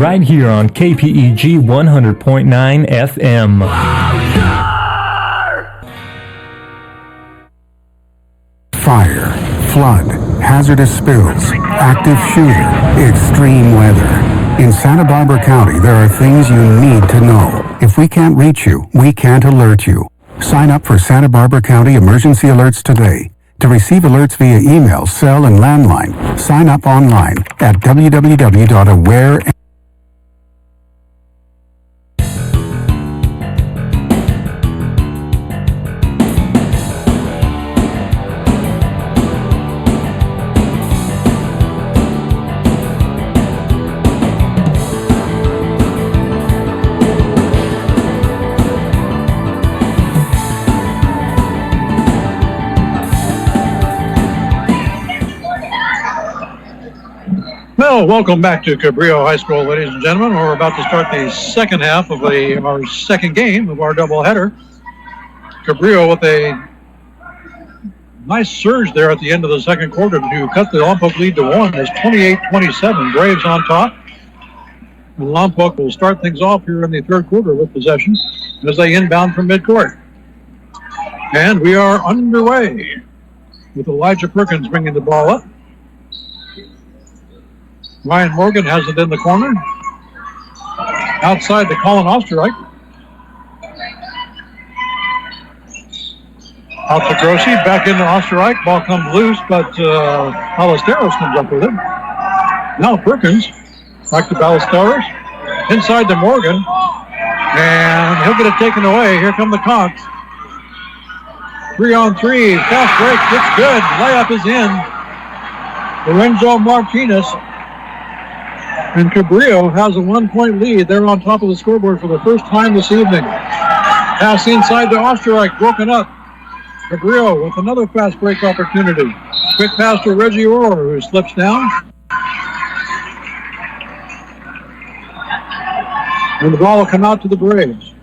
Right here on KPEG 100.9 FM. Fire, flood, hazardous spills, active shooter, extreme weather. In Santa Barbara County, there are things you need to know. If we can't reach you, we can't alert you. Sign up for Santa Barbara County Emergency Alerts today. To receive alerts via email, cell, and landline, sign up online at www.aware. Well, welcome back to Cabrillo High School, ladies and gentlemen. We're about to start the second half of our second game of our doubleheader. Cabrillo with a nice surge there at the end of the second quarter to cut the Lompoc lead to 1. It's 28-27. Braves on top. And Lompoc will start things off here in the third quarter with possession as they inbound from midcourt. And we are underway with Elijah Perkins bringing the ball up. Ryan Morgan has it in the corner. Outside to Colin Osterreich. Out to Grossi, back into Osterreich. Ball comes loose, but Ballesteros comes up with it. Now Perkins, back to Ballesteros. Inside to Morgan. And he'll get it taken away. Here come the Conks. 3-on-3. Fast break. It's good. Layup is in. Lorenzo Martinez. And Cabrillo has a 1-point lead. They're on top of the scoreboard for the first time this evening. Pass inside to Osterreich, broken up. Cabrillo with another fast break opportunity. Quick pass to Reggie Orr, who slips down. And the ball will come out to the Braves.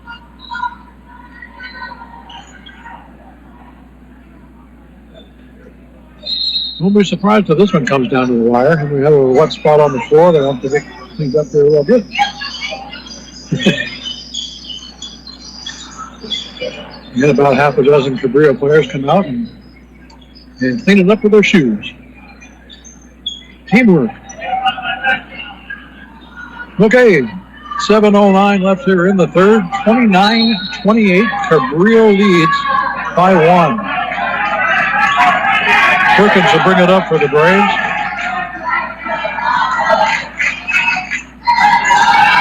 Won't be surprised if this one comes down to the wire. And we have a wet spot on the floor. They want to pick things up there a little bit. And about half a dozen Cabrillo players come out and clean it up with their shoes. Teamwork. Okay, 7:09 left here in the third. 29-28. Cabrillo leads by 1. Perkins will bring it up for the Braves.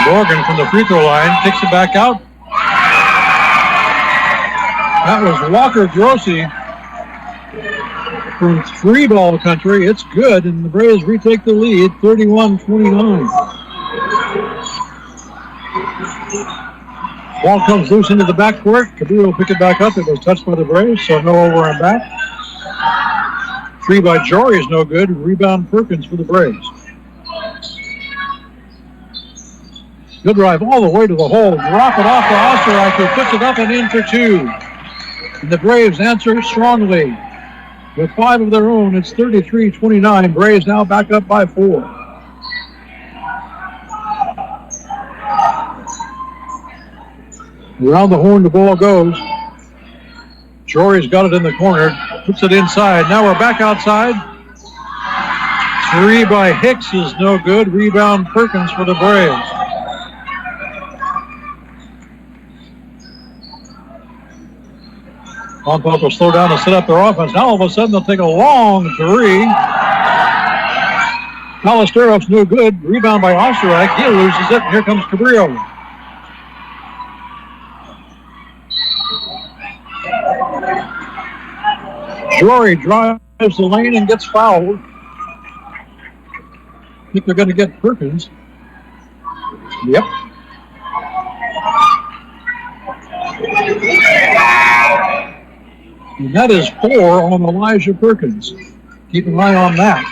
Morgan from the free throw line kicks it back out. That was Walker Grossi from three ball country. It's good, and the Braves retake the lead, 31-29. Ball comes loose into the backcourt. Cabrillo will pick it back up. It was touched by the Braves, so no over and back. Three by Jory is no good. Rebound Perkins for the Braves. Good drive all the way to the hole. Drop it off to Osterreich, who puts it up and in for 2. And the Braves answer strongly. With 5 of their own, it's 33-29. Braves now back up by 4. Around the horn the ball goes. Jory's got it in the corner. Puts it inside. Now we're back outside. 3 by Hicks is no good. Rebound Perkins for the Braves. Lompoc will slow down to set up their offense. Now all of a sudden they'll take a long 3. Ballesteros no good. Rebound by Osterreich. He loses it. Here comes Cabrillo. Jory drives the lane and gets fouled. I think they're going to get Perkins. Yep. And that is 4 on Elijah Perkins. Keep an eye on that.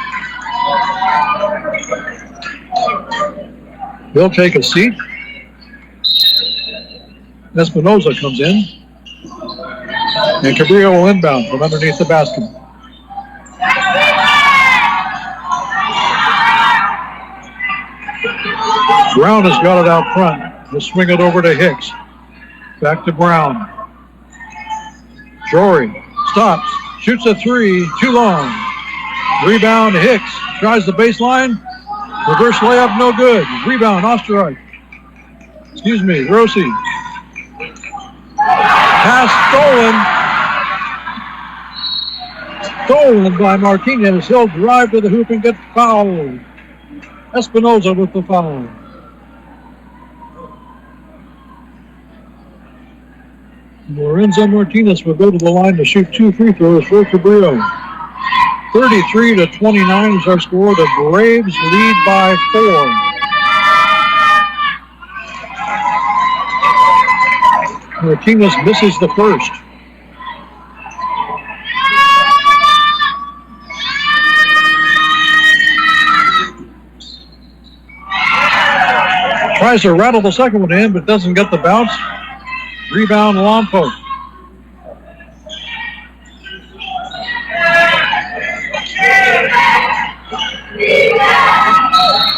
He'll take a seat. Espinoza comes in. And Cabrillo will inbound from underneath the basket. Brown has got it out front. He'll swing it over to Hicks. Back to Brown. Jory stops, shoots a 3, too long. Rebound Hicks, tries the baseline. Reverse layup, no good. Rebound Osterreich. Excuse me, Rossi. Pass stolen by Martinez. He'll drive to the hoop and get fouled. Espinoza with the foul. Lorenzo Martinez will go to the line to shoot 2 free throws for Cabrillo. 33-29 is our score. The Braves lead by 4. Martinez misses the first. Tries to rattle the second one in, but doesn't get the bounce. Rebound Lompoc.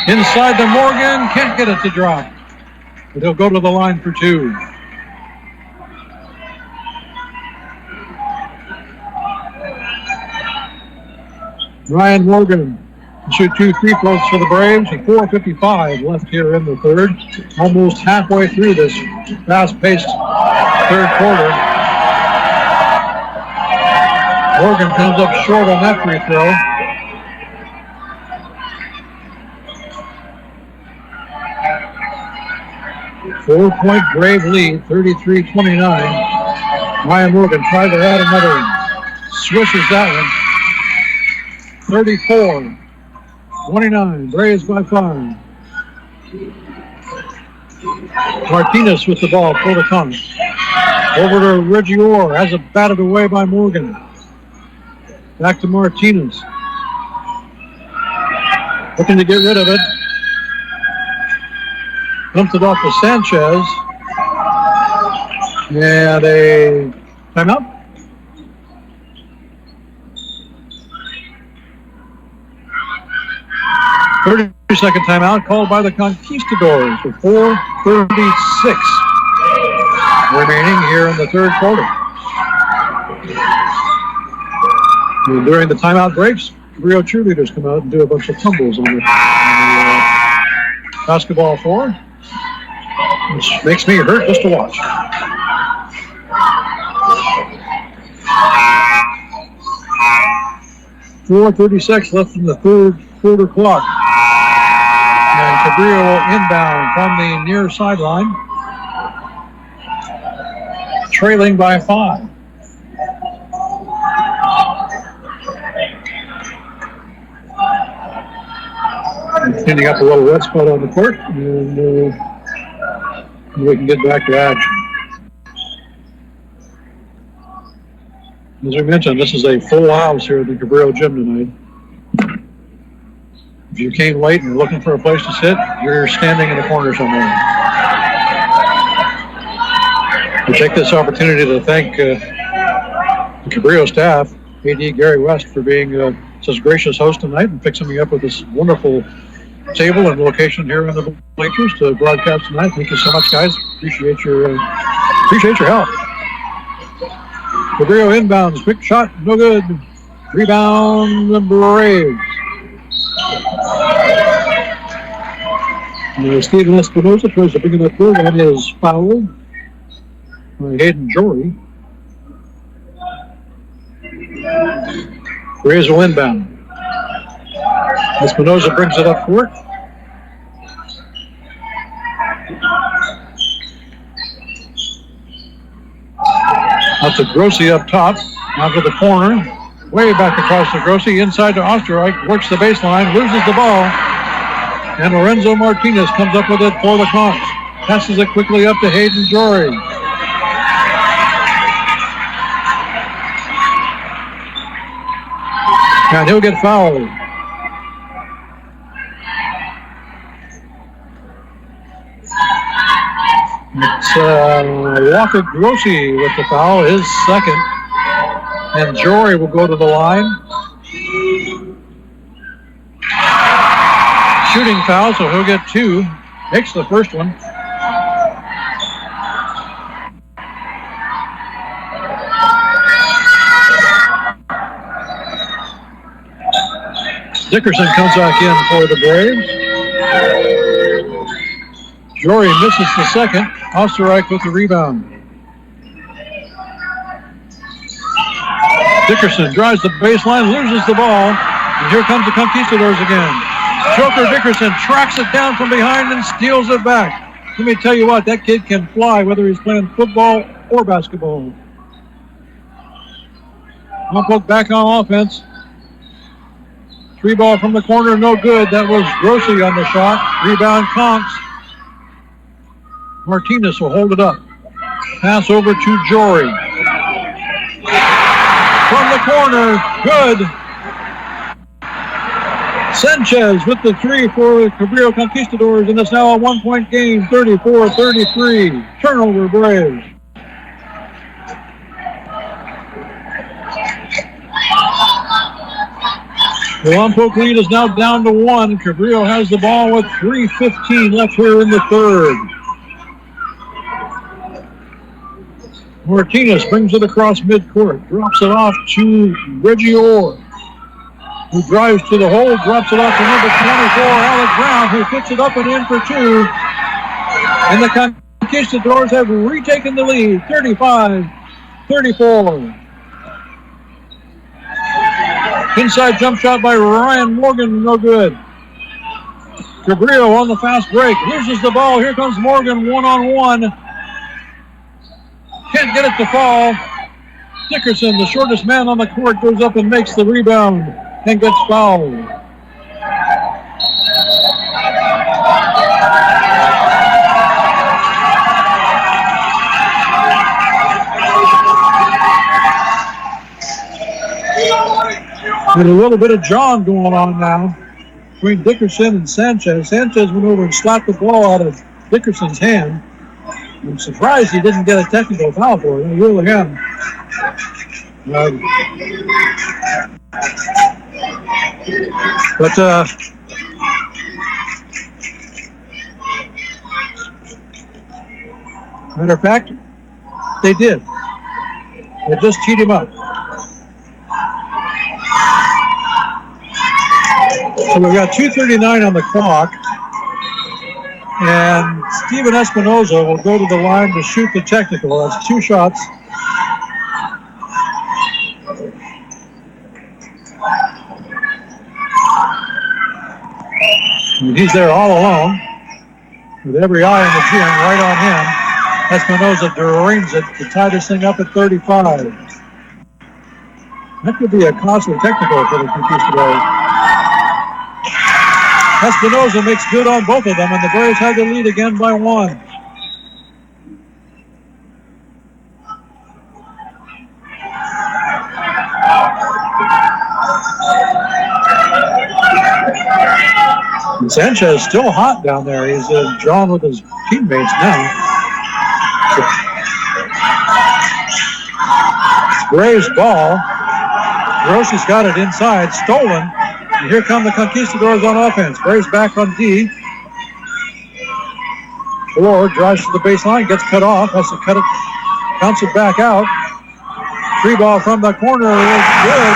Inside to Morgan, can't get it to drop. But he'll go to the line for 2. Ryan Morgan will shoot 2 free throws for the Braves with 4:55 left here in the third. Almost halfway through this fast-paced third quarter. Morgan comes up short on that free throw. Four-point Brave lead, 33-29. Ryan Morgan tried to add another one. Swishes that one. 34-29. Braves by 5. Martinez with the ball for the Connors. Over to Reggie Orr. Has it batted away by Morgan. Back to Martinez. Looking to get rid of it. Dumps it off to Sanchez. And a timeout. Second timeout called by the Conquistadors with 4:36 remaining here in the third quarter. And during the timeout breaks, Cabrillo cheerleaders come out and do a bunch of tumbles on the basketball floor, which makes me hurt just to watch. .436 left in the third quarter clock. And Cabrillo will inbound from the near sideline, trailing by 5. Cleaning up a little wet spot on the court, and we can get back to action. As we mentioned, this is a full house here at the Cabrillo gym tonight. If you came late and you're looking for a place to sit, you're standing in the corner somewhere. We take this opportunity to thank the Cabrillo staff, AD Gary West, for being such a gracious host tonight and fixing me up with this wonderful table and location here in the bleachers to broadcast tonight. Thank you so much, guys. Appreciate your help. Cabrillo inbounds, quick shot, no good. Rebound, the Braves. Steven Espinosa tries to bring it up good and is fouled by Hayden Jory. Braves will inbound. Espinosa brings it up court. Out to Grossi up top. Out to the corner. Way back across to Grossi. Inside to Osterreich. Works the baseline. Loses the ball. And Lorenzo Martinez comes up with it for the Conks. Passes it quickly up to Hayden Jory. And he'll get fouled. It's Walker Grossi with the foul, his second. And Jory will go to the line. Shooting foul, so he'll get 2. Makes the first one. Dickerson comes back in for the Braves. Jory misses the second. Osterreich with the rebound. Dickerson drives the baseline, loses the ball, and here comes the Conquistadors again. Joker Dickerson tracks it down from behind and steals it back. Let me tell you what, that kid can fly whether he's playing football or basketball. Lompoc back on offense. 3 ball from the corner, no good. That was Grossi on the shot. Rebound Conks. Martinez will hold it up. Pass over to Jory. From the corner, good. Sanchez with the 3 for the Cabrillo Conquistadors, and it's now a 1-point game, 34-33. Turnover Braves. The Lompoc lead is now down to 1. Cabrillo has the ball with 3:15 left here in the third. Martinez brings it across midcourt, drops it off to Reggie Orr, who drives to the hole, drops it off to number 24, Alec Brown, who puts it up and in for 2. And the Conquistadors have retaken the lead, 35-34. Inside jump shot by Ryan Morgan, no good. Cabrillo on the fast break, loses the ball. Here comes Morgan, one-on-one. Can't get it to fall. Dickerson, the shortest man on the court, goes up and makes the rebound and gets fouled. And a little bit of John going on now between Dickerson and Sanchez. Sanchez went over and slapped the ball out of Dickerson's hand. I'm surprised he didn't get a technical foul for it. I really am. Matter of fact, they did. They just teed him up. So we've got 2:39 on the clock. And Steven Espinoza will go to the line to shoot the technical. That's 2 shots. And he's there all alone with every eye in the gym right on him. Espinoza drains it to tie this thing up at 35. That could be a costly technical for the Conquistadors. Espinoza makes good on both of them, and the Braves have the lead again by 1. And Sanchez still hot down there. He's drawn with his teammates now. Braves ball. Rossi's got it inside, stolen. And here come the Conquistadors on offense. Braves back on D. Ford drives to the baseline, gets cut off, has to cut it, bounce it back out. Free ball from the corner is good.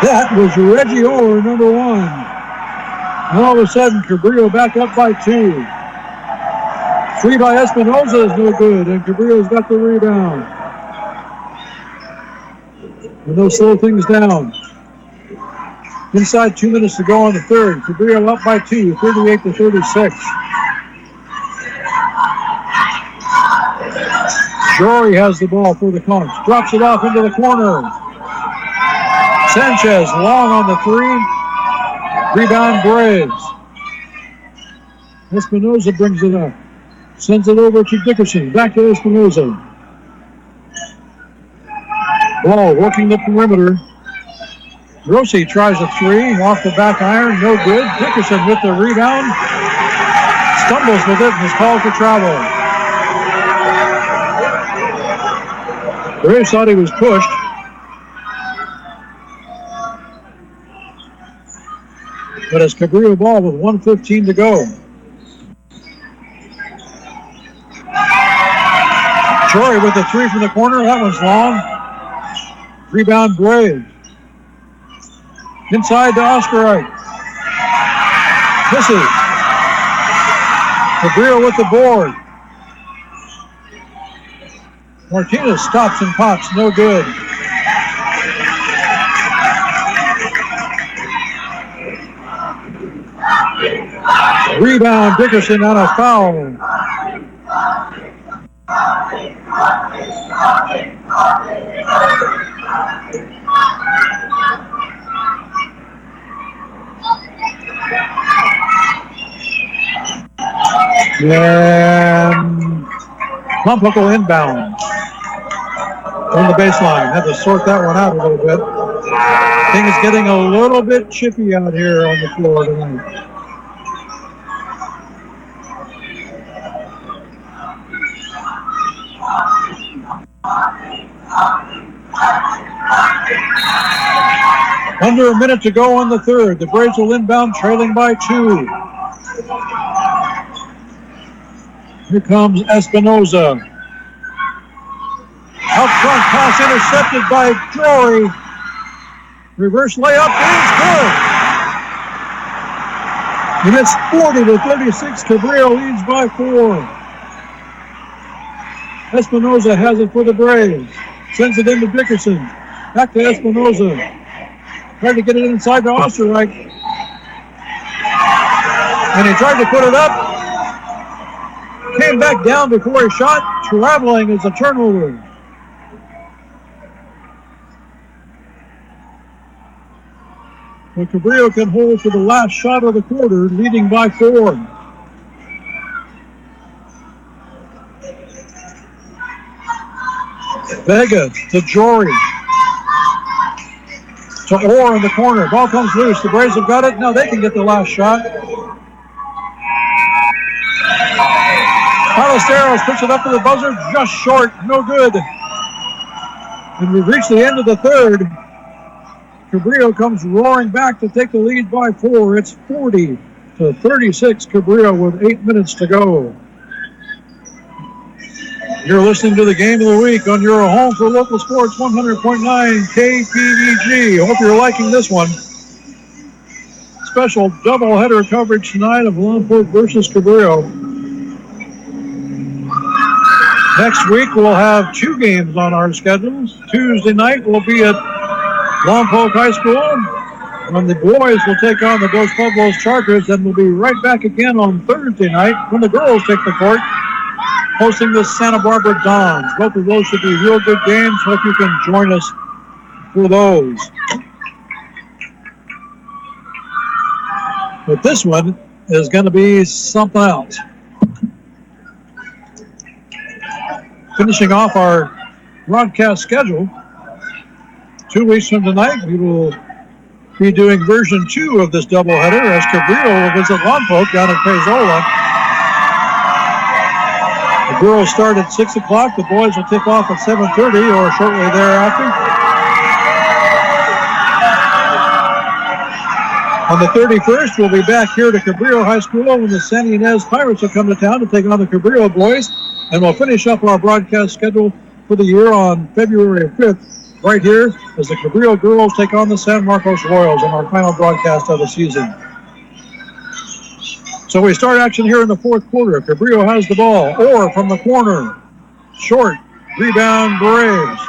That was Reggie Orr, number 1. And all of a sudden, Cabrillo back up by 2. Free by Espinoza is no good, and Cabrillo's got the rebound. And they'll slow things down. Inside 2 minutes to go on the third. Cabrillo up by 2, 38-36. Jory has the ball for the Conks. Drops it off into the corner. Sanchez long on the 3. Rebound Braves. Espinoza brings it up. Sends it over to Dickerson. Back to Espinoza. Ball working the perimeter. Rossi tries a 3 off the back iron. No good. Dickerson with the rebound. Stumbles with it and is called for travel. Braves thought he was pushed. But it's Cabrillo ball with 1:15 to go. Jory with the 3 from the corner. That one's long. Rebound Braves. Inside to Oscarite. Misses. Cabrillo with the board. Martinez stops and pops. No good. Rebound Dickerson on a foul. And Lompoc will inbound on the baseline. Had to sort that one out a little bit. Things getting a little bit chippy out here on the floor tonight. Under a minute to go on the third. The Braves will inbound, trailing by 2. Here comes Espinoza. Out front pass intercepted by Jory. Reverse layup is good. And it's 40-36. Cabrillo leads by 4. Espinoza has it for the Braves. Sends it into Dickerson. Back to Espinoza. Tried to get it inside to Osterreich. And he tried to put it up. Came back down before he shot. Traveling is a turnover. But Cabrillo can hold for the last shot of the quarter, leading by 4. Vega to Jory. to Orr in the corner. Ball comes loose. The Braves have got it. Now they can get the last shot. Ballesteros puts it up to the buzzer. Just short. No good. And we've reached the end of the third. Cabrillo comes roaring back to take the lead by 4. It's 40-36. Cabrillo with 8 minutes to go. You're listening to the Game of the Week on your home for local sports, 100.9 KPEG. Hope you're liking this one. Special doubleheader coverage tonight of Lompoc versus Cabrillo. Next week we'll have 2 games on our schedules. Tuesday night we'll be at Lompoc High School, when the boys will take on the Dos Pueblos Chargers. Then we'll be right back again on Thursday night when the girls take the court, hosting the Santa Barbara Dons. Both of those should be real good games. Hope you can join us for those. But this one is going to be something else. Finishing off our broadcast schedule, 2 weeks from tonight, we will be doing version 2 of this doubleheader as Cabrillo will visit Lompoc down at Pezola. The girls start at 6 o'clock. The boys will tip off at 7:30 or shortly thereafter. On the 31st, we'll be back here to Cabrillo High School when the San Ynez Pirates will come to town to take on the Cabrillo boys. And we'll finish up our broadcast schedule for the year on February 5th, right here as the Cabrillo girls take on the San Marcos Royals in our final broadcast of the season. So we start action here in the fourth quarter. Cabrillo has the ball. Orr from the corner. Short. Rebound Braves.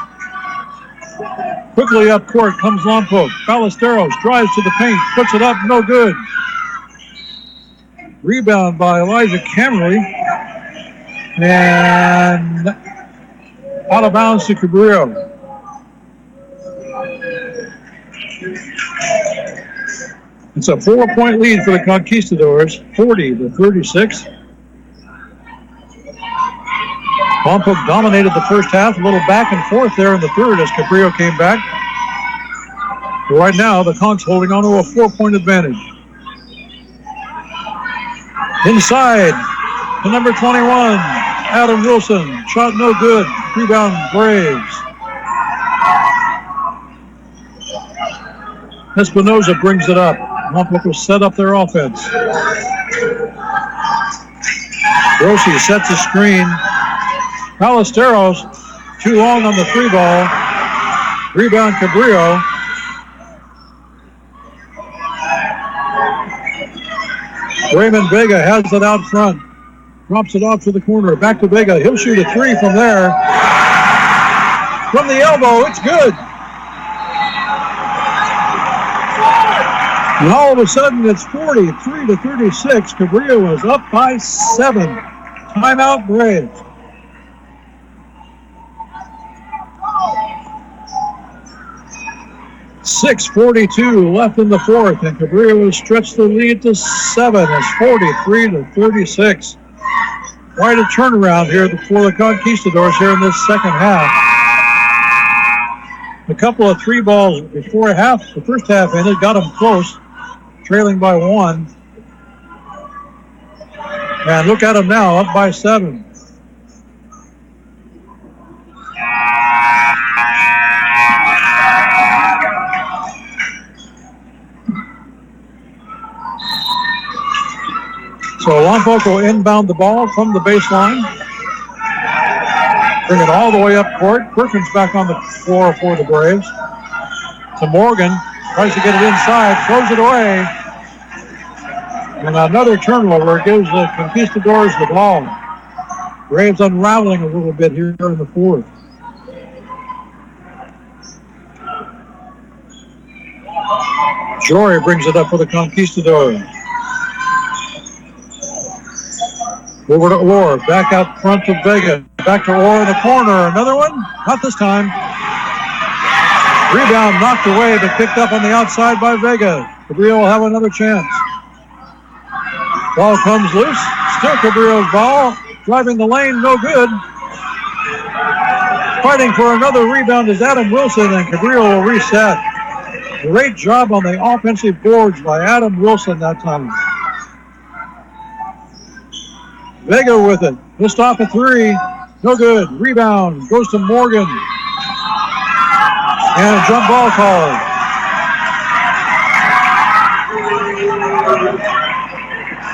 Quickly up court comes Lompoc. Ballesteros drives to the paint. Puts it up. No good. Rebound by Elijah Cameron. And out of bounds to Cabrillo. It's a 4-point lead for the Conquistadors, 40-36. Lompoc dominated the first half, a little back and forth there in the third as Cabrillo came back. But right now, the Conks holding on to a 4-point advantage. Inside to number 21, Adam Wilson. Shot no good. Rebound Braves. Espinoza brings it up. Lompoc will set up their offense. Rossi sets a screen. Ballesteros, too long on the 3-ball. Rebound Cabrillo. Raymond Vega has it out front. Drops it off to the corner. Back to Vega. He'll shoot a 3 from there. From the elbow, it's good. And all of a sudden, it's 43-36. Cabrillo is up by 7. Timeout Braves. .6:42 left in the fourth, and Cabrillo has stretched the lead to 7. It's 43-36. Quite a turnaround here for the Conquistadors here in this second half. A couple of 3 balls before the first half ended, got them close, trailing by 1. And look at them now, up by 7. So Lompoc will inbound the ball from the baseline. Bring it all the way up court. Perkins back on the floor for the Braves. To Morgan. Tries to get it inside. Throws it away. And another turnover gives the Conquistadors the ball. Braves unraveling a little bit here in the fourth. Jory brings it up for the Conquistadors. Over to Orr, back out front to Vega. Back to Orr in the corner. Another one? Not this time. Rebound knocked away, but picked up on the outside by Vega. Cabrillo will have another chance. Ball comes loose. Still Cabrillo's ball. Driving the lane, no good. Fighting for another rebound is Adam Wilson, and Cabrillo will reset. Great job on the offensive boards by Adam Wilson that time. Vega with it. Missed off a three. No good. Rebound. Goes to Morgan. And a jump ball call.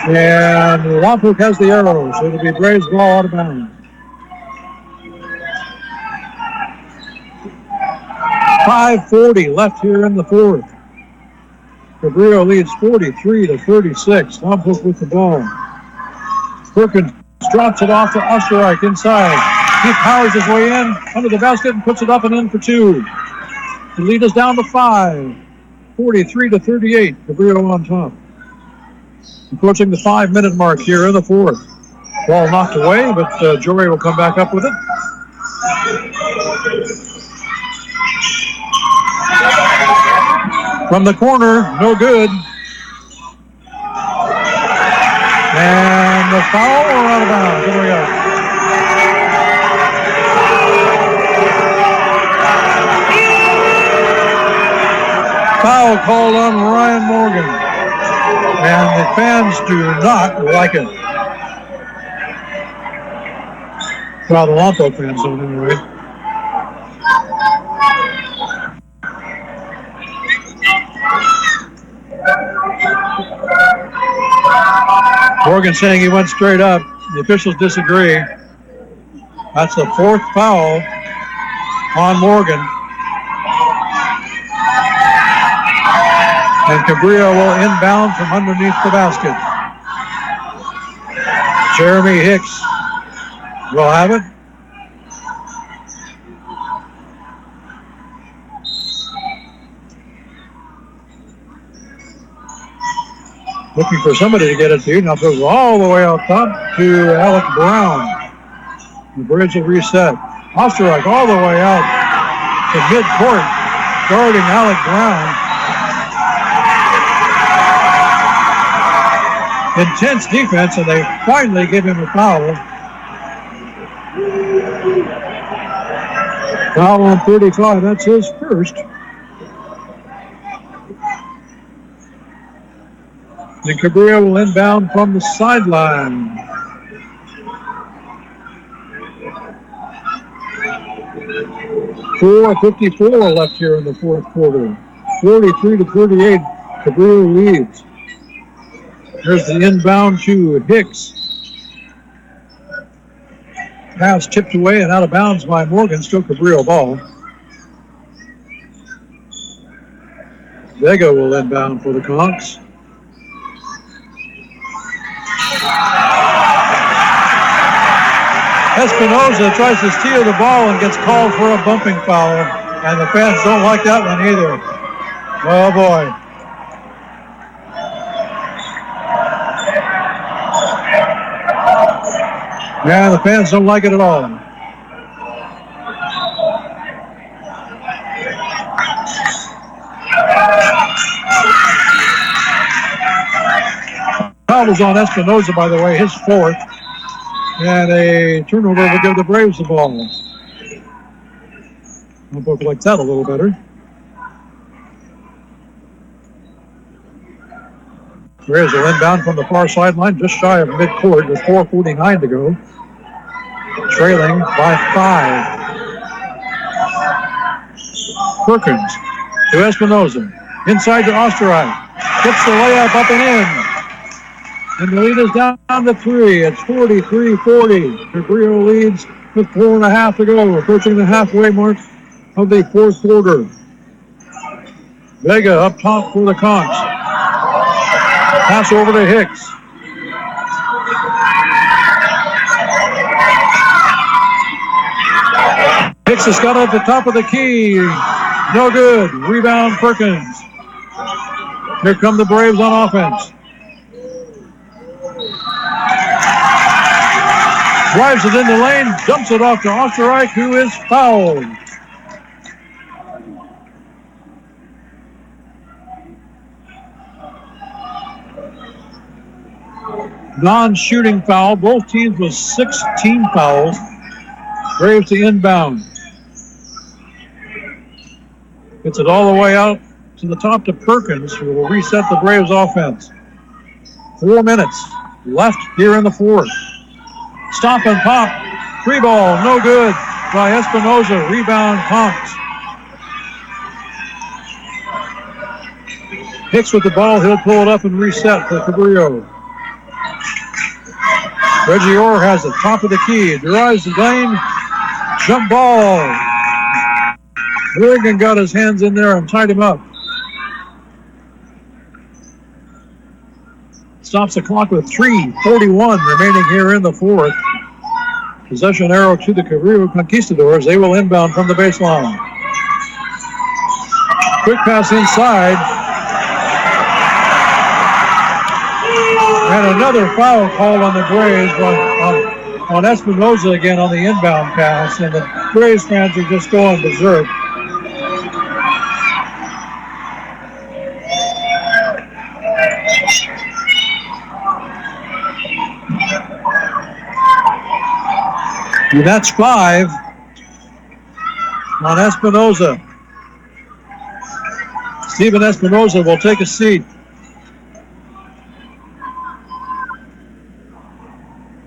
And Lompoc has the arrow, so it'll be Braves ball out of bounds. 5:40 left here in the fourth. Cabrillo leads 43-36. Lompoc with the ball. Perkins drops it off to Osterreich inside. He powers his way in under the basket and puts it up and in for two. The lead is down to 5. 43-38. Cabrillo on top. Approaching the 5-minute mark here in the fourth. Ball knocked away, but Jory will come back up with it. From the corner, no good. And the foul or out of bounds? Here we go. Foul called on Ryan Morgan. And the fans do not like it. Well, the Lompoc fans don't anyway. Morgan saying he went straight up. The officials disagree. That's the fourth foul on Morgan. And Cabrillo will inbound from underneath the basket. Jeremy Hicks will have it. Looking for somebody to get it to. Now goes all the way out top to Alec Brown. The Braves will reset. Osterreich all the way out to midcourt, guarding Alec Brown. Intense defense, and they finally give him a foul. Foul on 35. That's his first. And Cabrillo will inbound from the sideline. .54 left here in the fourth quarter. 43-38. Cabrillo leads. There's the inbound to Hicks. Pass tipped away and out of bounds by Morgan. Still Cabrillo ball. Vega will inbound for the Conks. Espinoza tries to steal the ball and gets called for a bumping foul. And the fans don't like that one either. Oh boy. Yeah, the fans don't like it at all. Foul was on Espinoza, by the way, his fourth. And a turnover will give the Braves the ball. Lompoc like that a little better. Braves will inbound from the far sideline, just shy of midcourt with 4:49 to go. Trailing by 5. Perkins to Espinoza. Inside to Osterreich. Gets the layup up and in. And the lead is down to 3. It's 43-40. Cabrillo leads with 4.5 to go. Approaching the halfway mark of the fourth quarter. Vega up top for the Conks. Pass over to Hicks. Hicks has got it at the top of the key. No good. Rebound Perkins. Here come the Braves on offense. Drives it in the lane, dumps it off to Osterreich, who is fouled. Non-shooting foul. Both teams with 16 fouls. Braves to inbound. Gets it all the way out to the top to Perkins, who will reset the Braves offense. 4 minutes left here in the fourth. Stop and pop. 3 ball, no good by Espinoza. Rebound, Conks. Hicks with the ball. He'll pull it up and reset for Cabrillo. Reggie Orr has it. Top of the key. Drives the lane. Jump ball. Reagan got his hands in there and tied him up. Stops the clock with 3:41 remaining here in the fourth. Possession arrow to the Cabrillo Conquistadors. They will inbound from the baseline. Quick pass inside. And another foul called on the Braves on Espinoza again on the inbound pass. And the Braves fans are just going berserk. And that's 5 on Espinoza. Steven Espinoza will take a seat.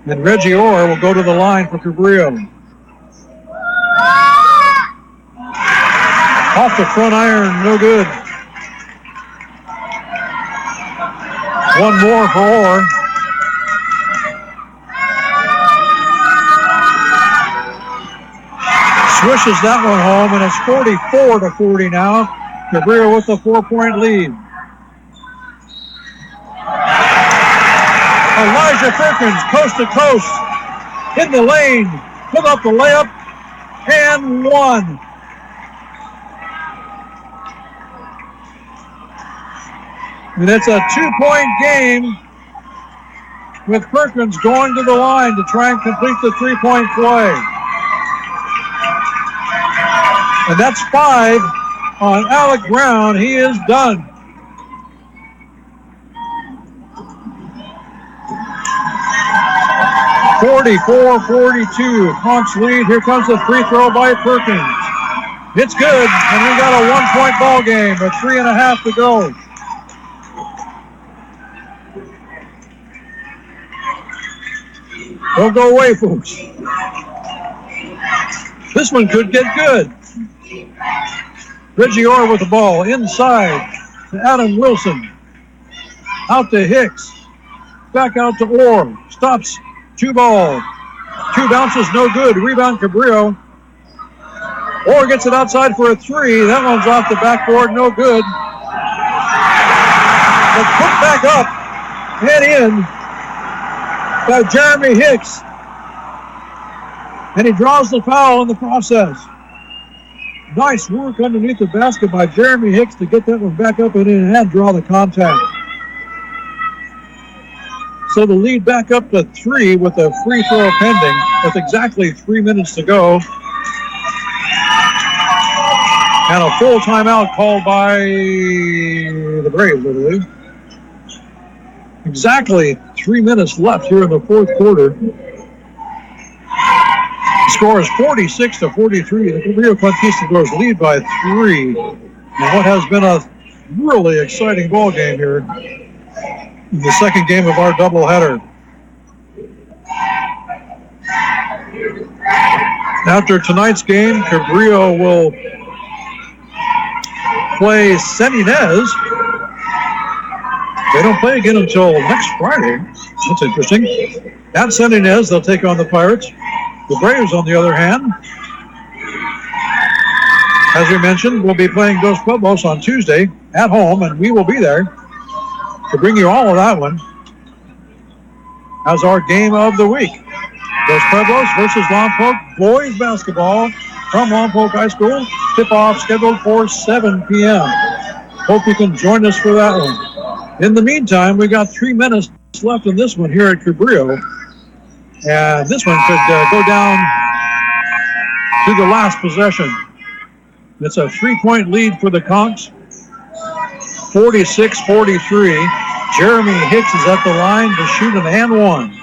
And Reggie Orr will go to the line for Cabrillo. Off the front iron, no good. One more for Orr. Swishes that one home, and it's 44-40 now. Cabrillo with a 4-point lead. Elijah Perkins, coast to coast, in the lane, put up the layup, and one. And it's a 2-point game with Perkins going to the line to try and complete the 3-point play. And that's 5 on Alec Brown. He is done. (44-42). Conks lead. Here comes the free throw by Perkins. It's good, and we got a 1-point ball game with 3.5 to go. Don't go away, folks. This one could get good. Reggie Orr with the ball inside to Adam Wilson. Out to Hicks. Back out to Orr. Stops. 2 ball. 2 bounces, no good. Rebound Cabrillo. Orr gets it outside for a 3. That one's off the backboard, no good. But put back up and in by Jeremy Hicks. And he draws the foul in the process. Nice work underneath the basket by Jeremy Hicks to get that one back up and in and draw the contact. So the lead back up to 3 with a free throw pending with exactly 3 minutes to go. And a full timeout called by the Braves, I believe. Exactly 3 minutes left here in the fourth quarter. The score is 46-43. The Cabrillo Conquistadors lead by 3. And what has been a really exciting ball game here in the second game of our doubleheader. After tonight's game, Cabrillo will play San Ynez. They don't play again until next Friday. That's interesting. At San Ynez, they'll take on the Pirates. The Braves, on the other hand, as we mentioned, will be playing Dos Pueblos on Tuesday at home, and we will be there to bring you all of that one as our game of the week. Dos Pueblos versus Lompoc boys basketball from Lompoc High School. Tip-off scheduled for 7 p.m. Hope you can join us for that one. In the meantime, we got 3 minutes left in this one here at Cabrillo. And this one could go down to the last possession. It's a 3-point lead for the Conks. 46-43. Jeremy Hicks is at the line to shoot an and one.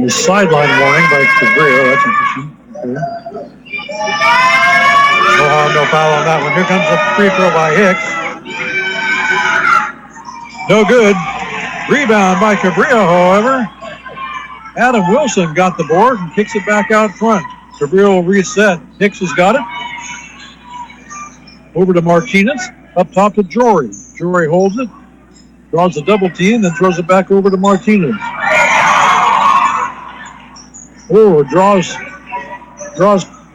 The sideline warning by Cabrillo. That's interesting. Okay. No harm, no foul on that one. Here comes a free throw by Hicks. No good. Rebound by Cabrillo, however. Adam Wilson got the board and kicks it back out front. Cabrillo reset. Hicks has got it. Over to Martinez. Up top to Jory. Jory holds it. Draws a double team, then throws it back over to Martinez. Oh, draws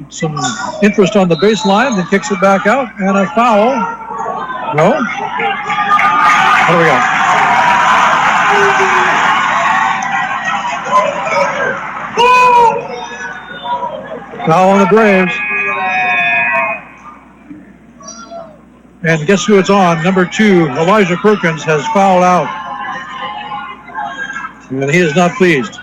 some interest on the baseline, then kicks it back out, and a foul. No? What do we got? Foul on the Braves. And guess who it's on? Number 2, Elijah Perkins has fouled out. And he is not pleased.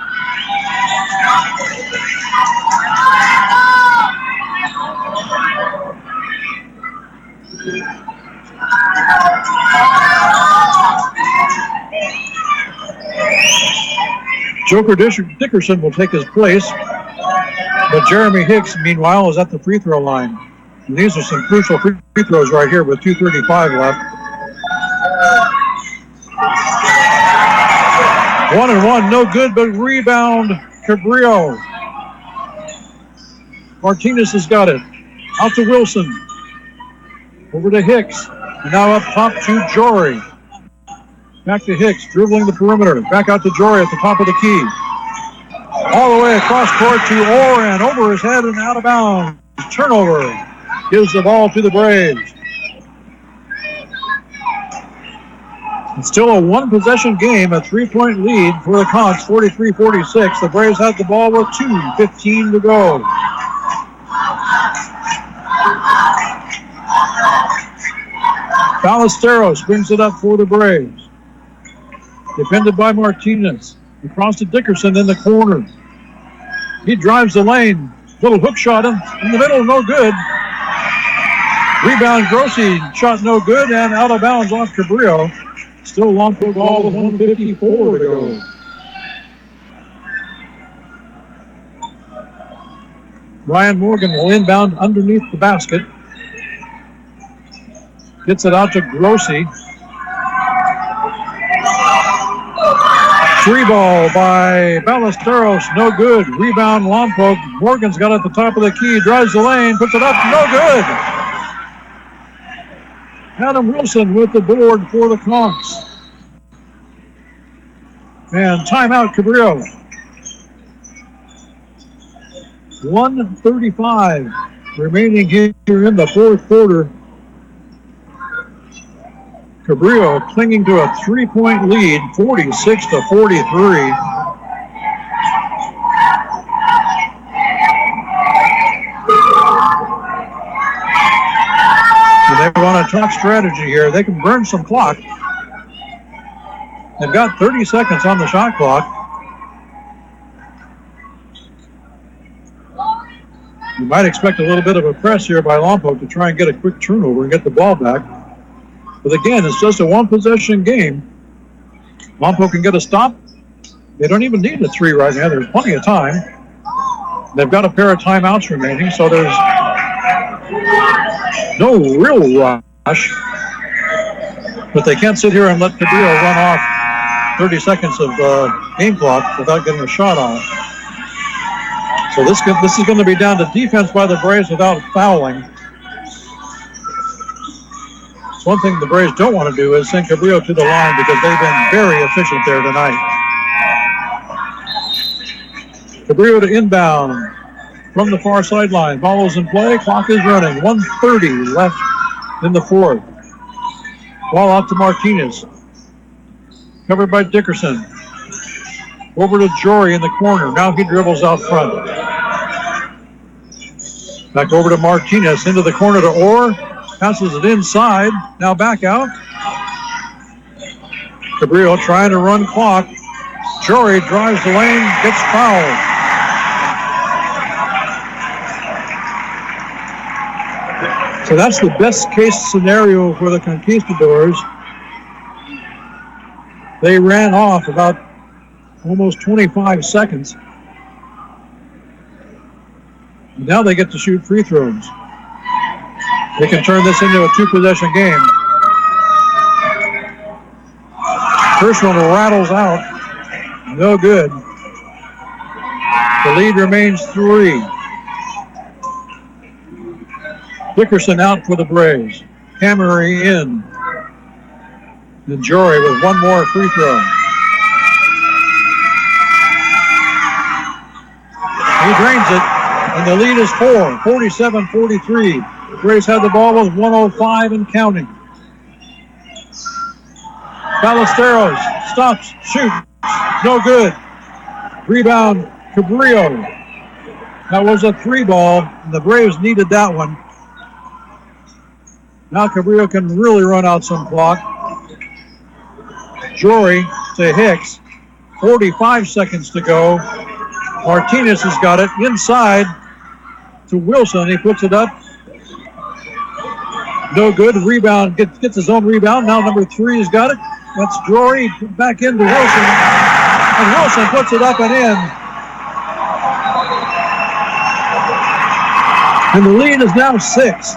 Joker Dickerson will take his place. But Jeremy Hicks, meanwhile, is at the free throw line. And these are some crucial free throws right here with 2:35 left. 1-1, no good, but rebound, Cabrillo. Martinez has got it. Out to Wilson. Over to Hicks. And now up top to Jory. Back to Hicks, dribbling the perimeter. Back out to Jory at the top of the key. All the way across court to Oren, over his head and out of bounds. Turnover. Gives the ball to the Braves. It's still a one-possession game, a 3-point lead for the Conks, 43-46. The Braves have the ball with 2:15 to go. Ballesteros brings it up for the Braves. Defended by Martinez. Across to Dickerson in the corner. He drives the lane. Little hook shot in the middle, no good. Rebound Grossi, shot no good, and out of bounds off Cabrillo. Still Lompoc ball with 1:54 to go. Ryan Morgan will inbound underneath the basket. Gets it out to Grossi. Three ball by Ballesteros, no good. Rebound Lompoc. Morgan's got it at the top of the key, drives the lane, puts it up, no good. Adam Wilson with the board for the Conks. And timeout, Cabrillo. 1:35 remaining here in the fourth quarter. Cabrillo clinging to a 3-point lead, 46-43. They want to talk strategy here. They can burn some clock. They've got 30 seconds on the shot clock. You might expect a little bit of a press here by Lompoc to try and get a quick turnover and get the ball back. But again, it's just a one-possession game. Lompoc can get a stop. They don't even need a 3 right now. There's plenty of time. They've got a pair of timeouts remaining, so there's no real rush. But they can't sit here and let Cabrillo run off 30 seconds of game clock without getting a shot on it. So this is going to be down to defense by the Braves without fouling. One thing the Braves don't want to do is send Cabrillo to the line because they've been very efficient there tonight. Cabrillo to inbound from the far sideline. Ball is in play. Clock is running. 1:30 left in the fourth. Ball out to Martinez. Covered by Dickerson. Over to Jory in the corner. Now he dribbles out front. Back over to Martinez. Into the corner to Orr. Passes it inside. Now back out. Cabrillo trying to run clock. Jory drives the lane. Gets fouled. So that's the best case scenario for the Conquistadors. They ran off about almost 25 seconds. Now they get to shoot free throws. They can turn this into a two-possession game. First one rattles out. No good. The lead remains 3. Dickerson out for the Braves. Camry in. And Jory with one more free throw. He drains it, and the lead is 4, 47-43. The Braves have the ball with 1:05 and counting. Ballesteros stops, shoots, no good. Rebound, Cabrillo. That was a 3 ball, and the Braves needed that one. Now Cabrillo can really run out some clock. Jory to Hicks, 45 seconds to go. Martinez has got it inside to Wilson. He puts it up. No good. Rebound, gets his own rebound. Now number 3 has got it. That's Jory back into Wilson. And Wilson puts it up and in. And the lead is now 6.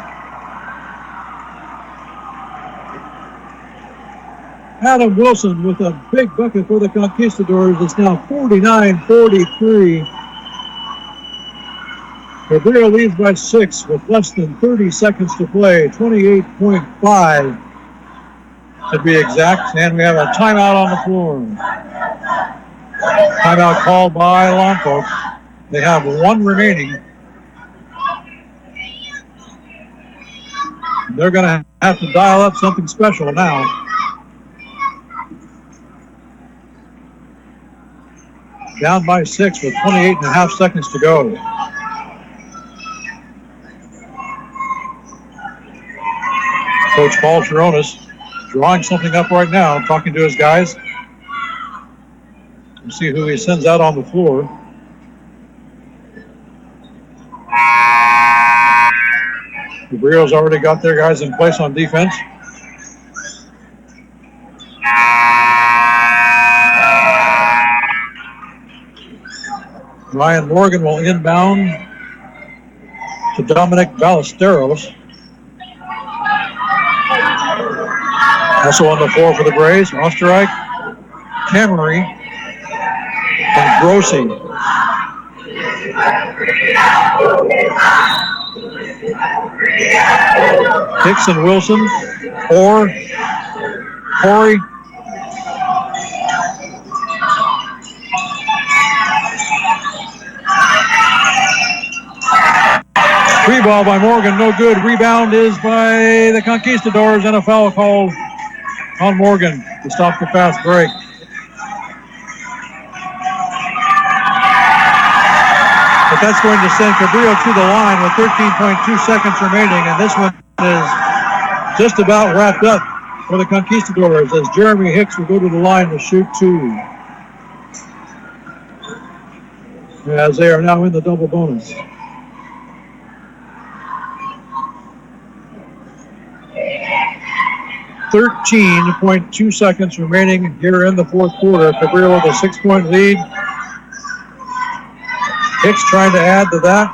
Adam Wilson with a big bucket for the Conquistadors. It's now 49-43. Cabrillo leads by 6 with less than 30 seconds to play. 28.5 to be exact. And we have a timeout on the floor. Timeout called by Lompoc. They have 1 remaining. They're going to have to dial up something special now. Down by 6 with 28.5 seconds to go. Coach Paul Chironis drawing something up right now, talking to his guys. We'll see who he sends out on the floor. Cabrillo's already got their guys in place on defense. Ryan Morgan will inbound to Dominic Ballesteros. Also on the floor for the Braves, Osterreich, Camry, and Grossi. Hicks and Wilson, or Corey. Free ball by Morgan, no good. Rebound is by the Conquistadors, and a foul called on Morgan to stop the fast break. But that's going to send Cabrillo to the line with 13.2 seconds remaining, and this one is just about wrapped up for the Conquistadors as Jeremy Hicks will go to the line to shoot 2. As they are now in the double bonus. .2 seconds remaining here in the fourth quarter. Cabrillo with a 6-point lead. Hicks trying to add to that.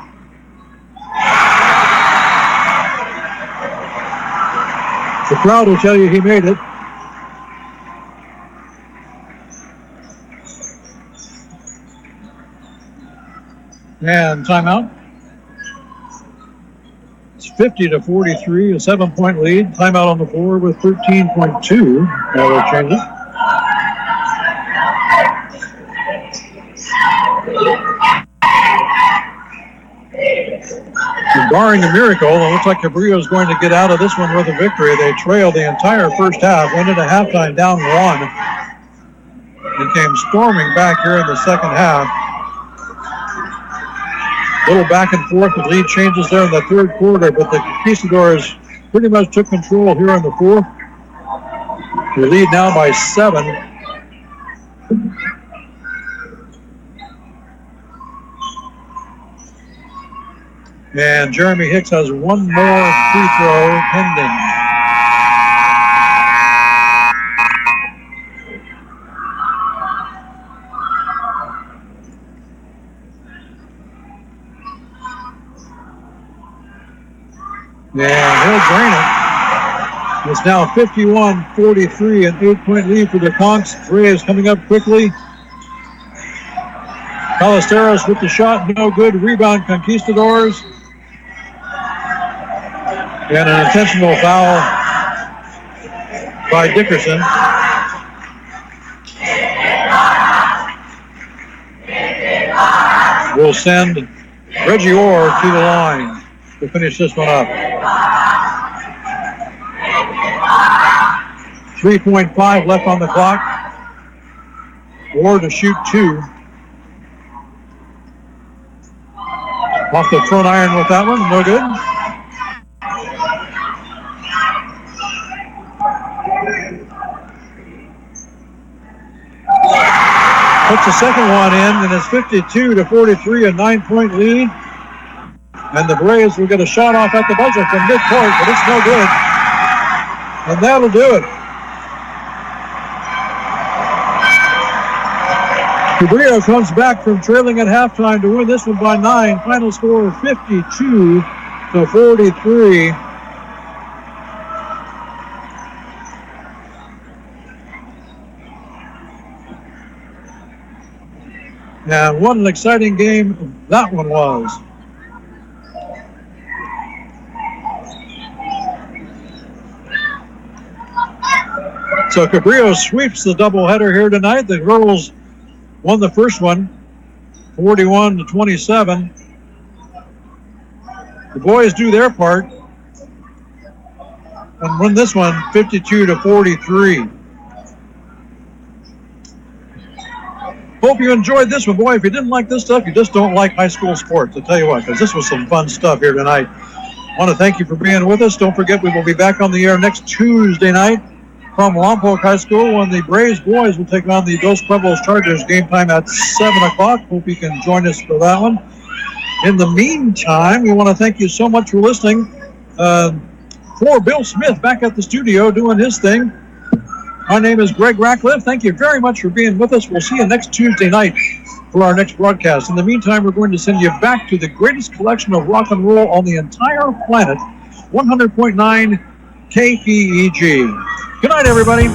The crowd will tell you he made it. And timeout. It's 50-43, a 7-point lead. Timeout on the floor with 13.2. Now they'll change it. And barring a miracle, it looks like Cabrillo is going to get out of this one with a victory. They trailed the entire first half, went into halftime down 1, and came storming back here in the second half. Little back and forth with lead changes there in the third quarter, but the Conquistadors pretty much took control here in the fourth. They lead now by 7. And Jeremy Hicks has one more free throw pending. And he'll drain it. It's now 51-43, an 8-point lead for the Conks. Braves coming up quickly. Ballesteros with the shot, no good. Rebound, Conquistadors. And an intentional foul by Dickerson. Will send Reggie Orr to the line to finish this one up. 3.5 left on the clock. Orr to shoot 2. Off the front iron with that one, no good. Puts the second one in, and it's 52-43, a 9-point lead. And the Braves will get a shot off at the buzzer from midcourt, but it's no good. And that'll do it. Cabrillo comes back from trailing at halftime to win this one by 9. Final score 52-43. And what an exciting game that one was. So Cabrillo sweeps the doubleheader here tonight. The girls won the first one, 41-27. The boys do their part and win this one, 52-43. Hope you enjoyed this one. Boy, if you didn't like this stuff, you just don't like high school sports. I'll tell you what, because this was some fun stuff here tonight. I want to thank you for being with us. Don't forget, we will be back on the air next Tuesday night from Lompoc High School when the Braves boys will take on the Dos Pueblos Chargers. Game time at 7 o'clock. Hope you can join us for that one. In the meantime, we want to thank you so much for listening. For Bill Smith back at the studio doing his thing. My name is Greg Ratcliffe. Thank you very much for being with us. We'll see you next Tuesday night for our next broadcast. In the meantime, we're going to send you back to the greatest collection of rock and roll on the entire planet, 100.9 KPEG. Good night, everybody.